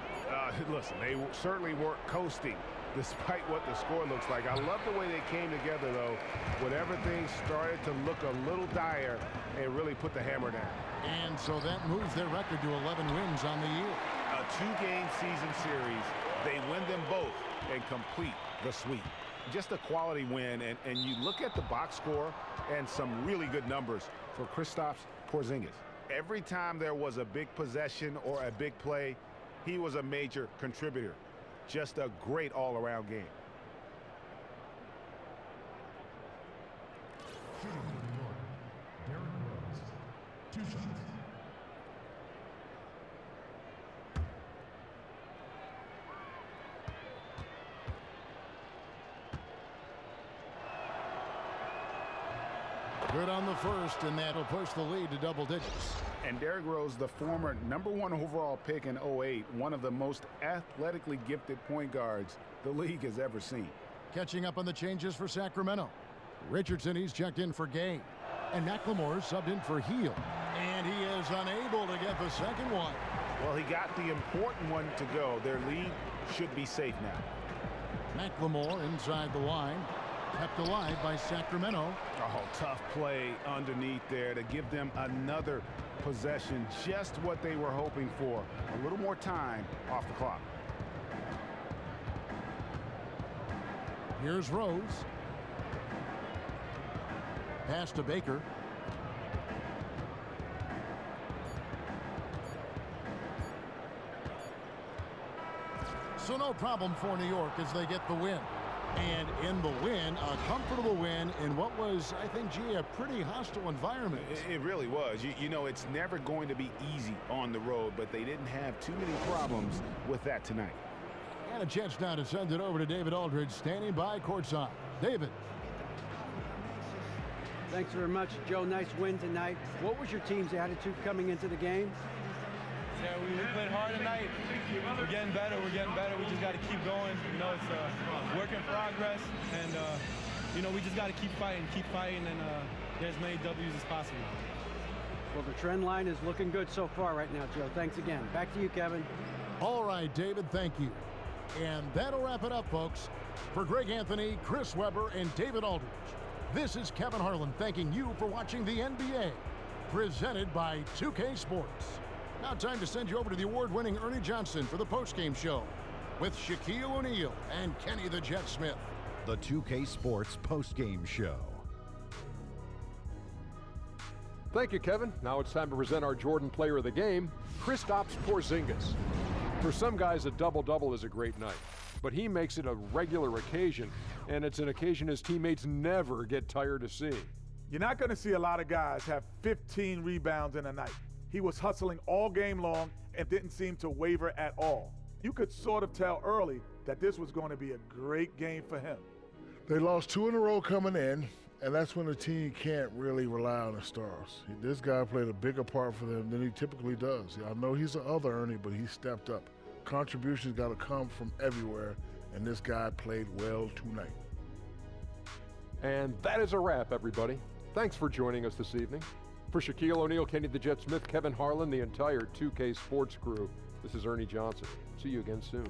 Listen, they certainly weren't coasting despite what the score looks like. I love the way they came together, though, when everything started to look a little dire and really put the hammer down. And so that moves their record to 11 wins on the year. A 2-game season series. They win them both and complete the sweep. Just a quality win, and you look at the box score and some really good numbers for Kristaps Porzingis. Every time there was a big possession or a big play, he was a major contributor. Just a great all-around game. Shooting for New York, Derrick Rose. 2 shots. Good on the first, and that'll push the lead to double digits. And Derrick Rose, the former #1 overall pick in 08, one of the most athletically gifted point guards the league has ever seen. Catching up on the changes for Sacramento. Richardson, he's checked in for Gay. And McLemore subbed in for Hield. And he is unable to get the second one. Well, he got the important one to go. Their lead should be safe now. McLemore inside the line. Kept alive by Sacramento. Oh, tough play underneath there to give them another possession. Just what they were hoping for. A little more time off the clock. Here's Rose. Pass to Baker. So no problem for New York as they get the win. And in the win, a comfortable win in what was, I think, gee, a pretty hostile environment. It really was. You know, it's never going to be easy on the road, but they didn't have too many problems with that tonight. And a chance now to send it over to David Aldridge, standing by courtside. David. Thanks very much, Joe. Nice win tonight. What was your team's attitude coming into the game? Yeah, we played hard tonight. We're getting better. We just got to keep going. You know, it's a work in progress. And, you know, we just got to keep fighting, and get as many W's as possible. Well, the trend line is looking good so far right now, Joe. Thanks again. Back to you, Kevin. All right, David, thank you. And that'll wrap it up, folks. For Greg Anthony, Chris Webber, and David Aldridge, this is Kevin Harlan thanking you for watching the NBA, presented by 2K Sports. Now time to send you over to the award-winning Ernie Johnson for the postgame show with Shaquille O'Neal and Kenny the Jet Smith. The 2K Sports postgame show. Thank you, Kevin. Now it's time to present our Jordan Player of the Game, Kristaps Porzingis. For some guys, a double-double is a great night, but he makes it a regular occasion, and it's an occasion his teammates never get tired of seeing. You're not going to see a lot of guys have 15 rebounds in a night. He was hustling all game long and didn't seem to waver at all. You could sort of tell early that this was going to be a great game for him. They lost 2 in a row coming in, and that's when the team can't really rely on the stars. This guy played a bigger part for them than he typically does. I know he's the other Ernie, but he stepped up Contributions got to come from everywhere, and this guy played well tonight. And that is a wrap, everybody. Thanks for joining us this evening. For Shaquille O'Neal, Kenny the Jet Smith, Kevin Harlan, the entire 2K Sports crew, this is Ernie Johnson. See you again soon.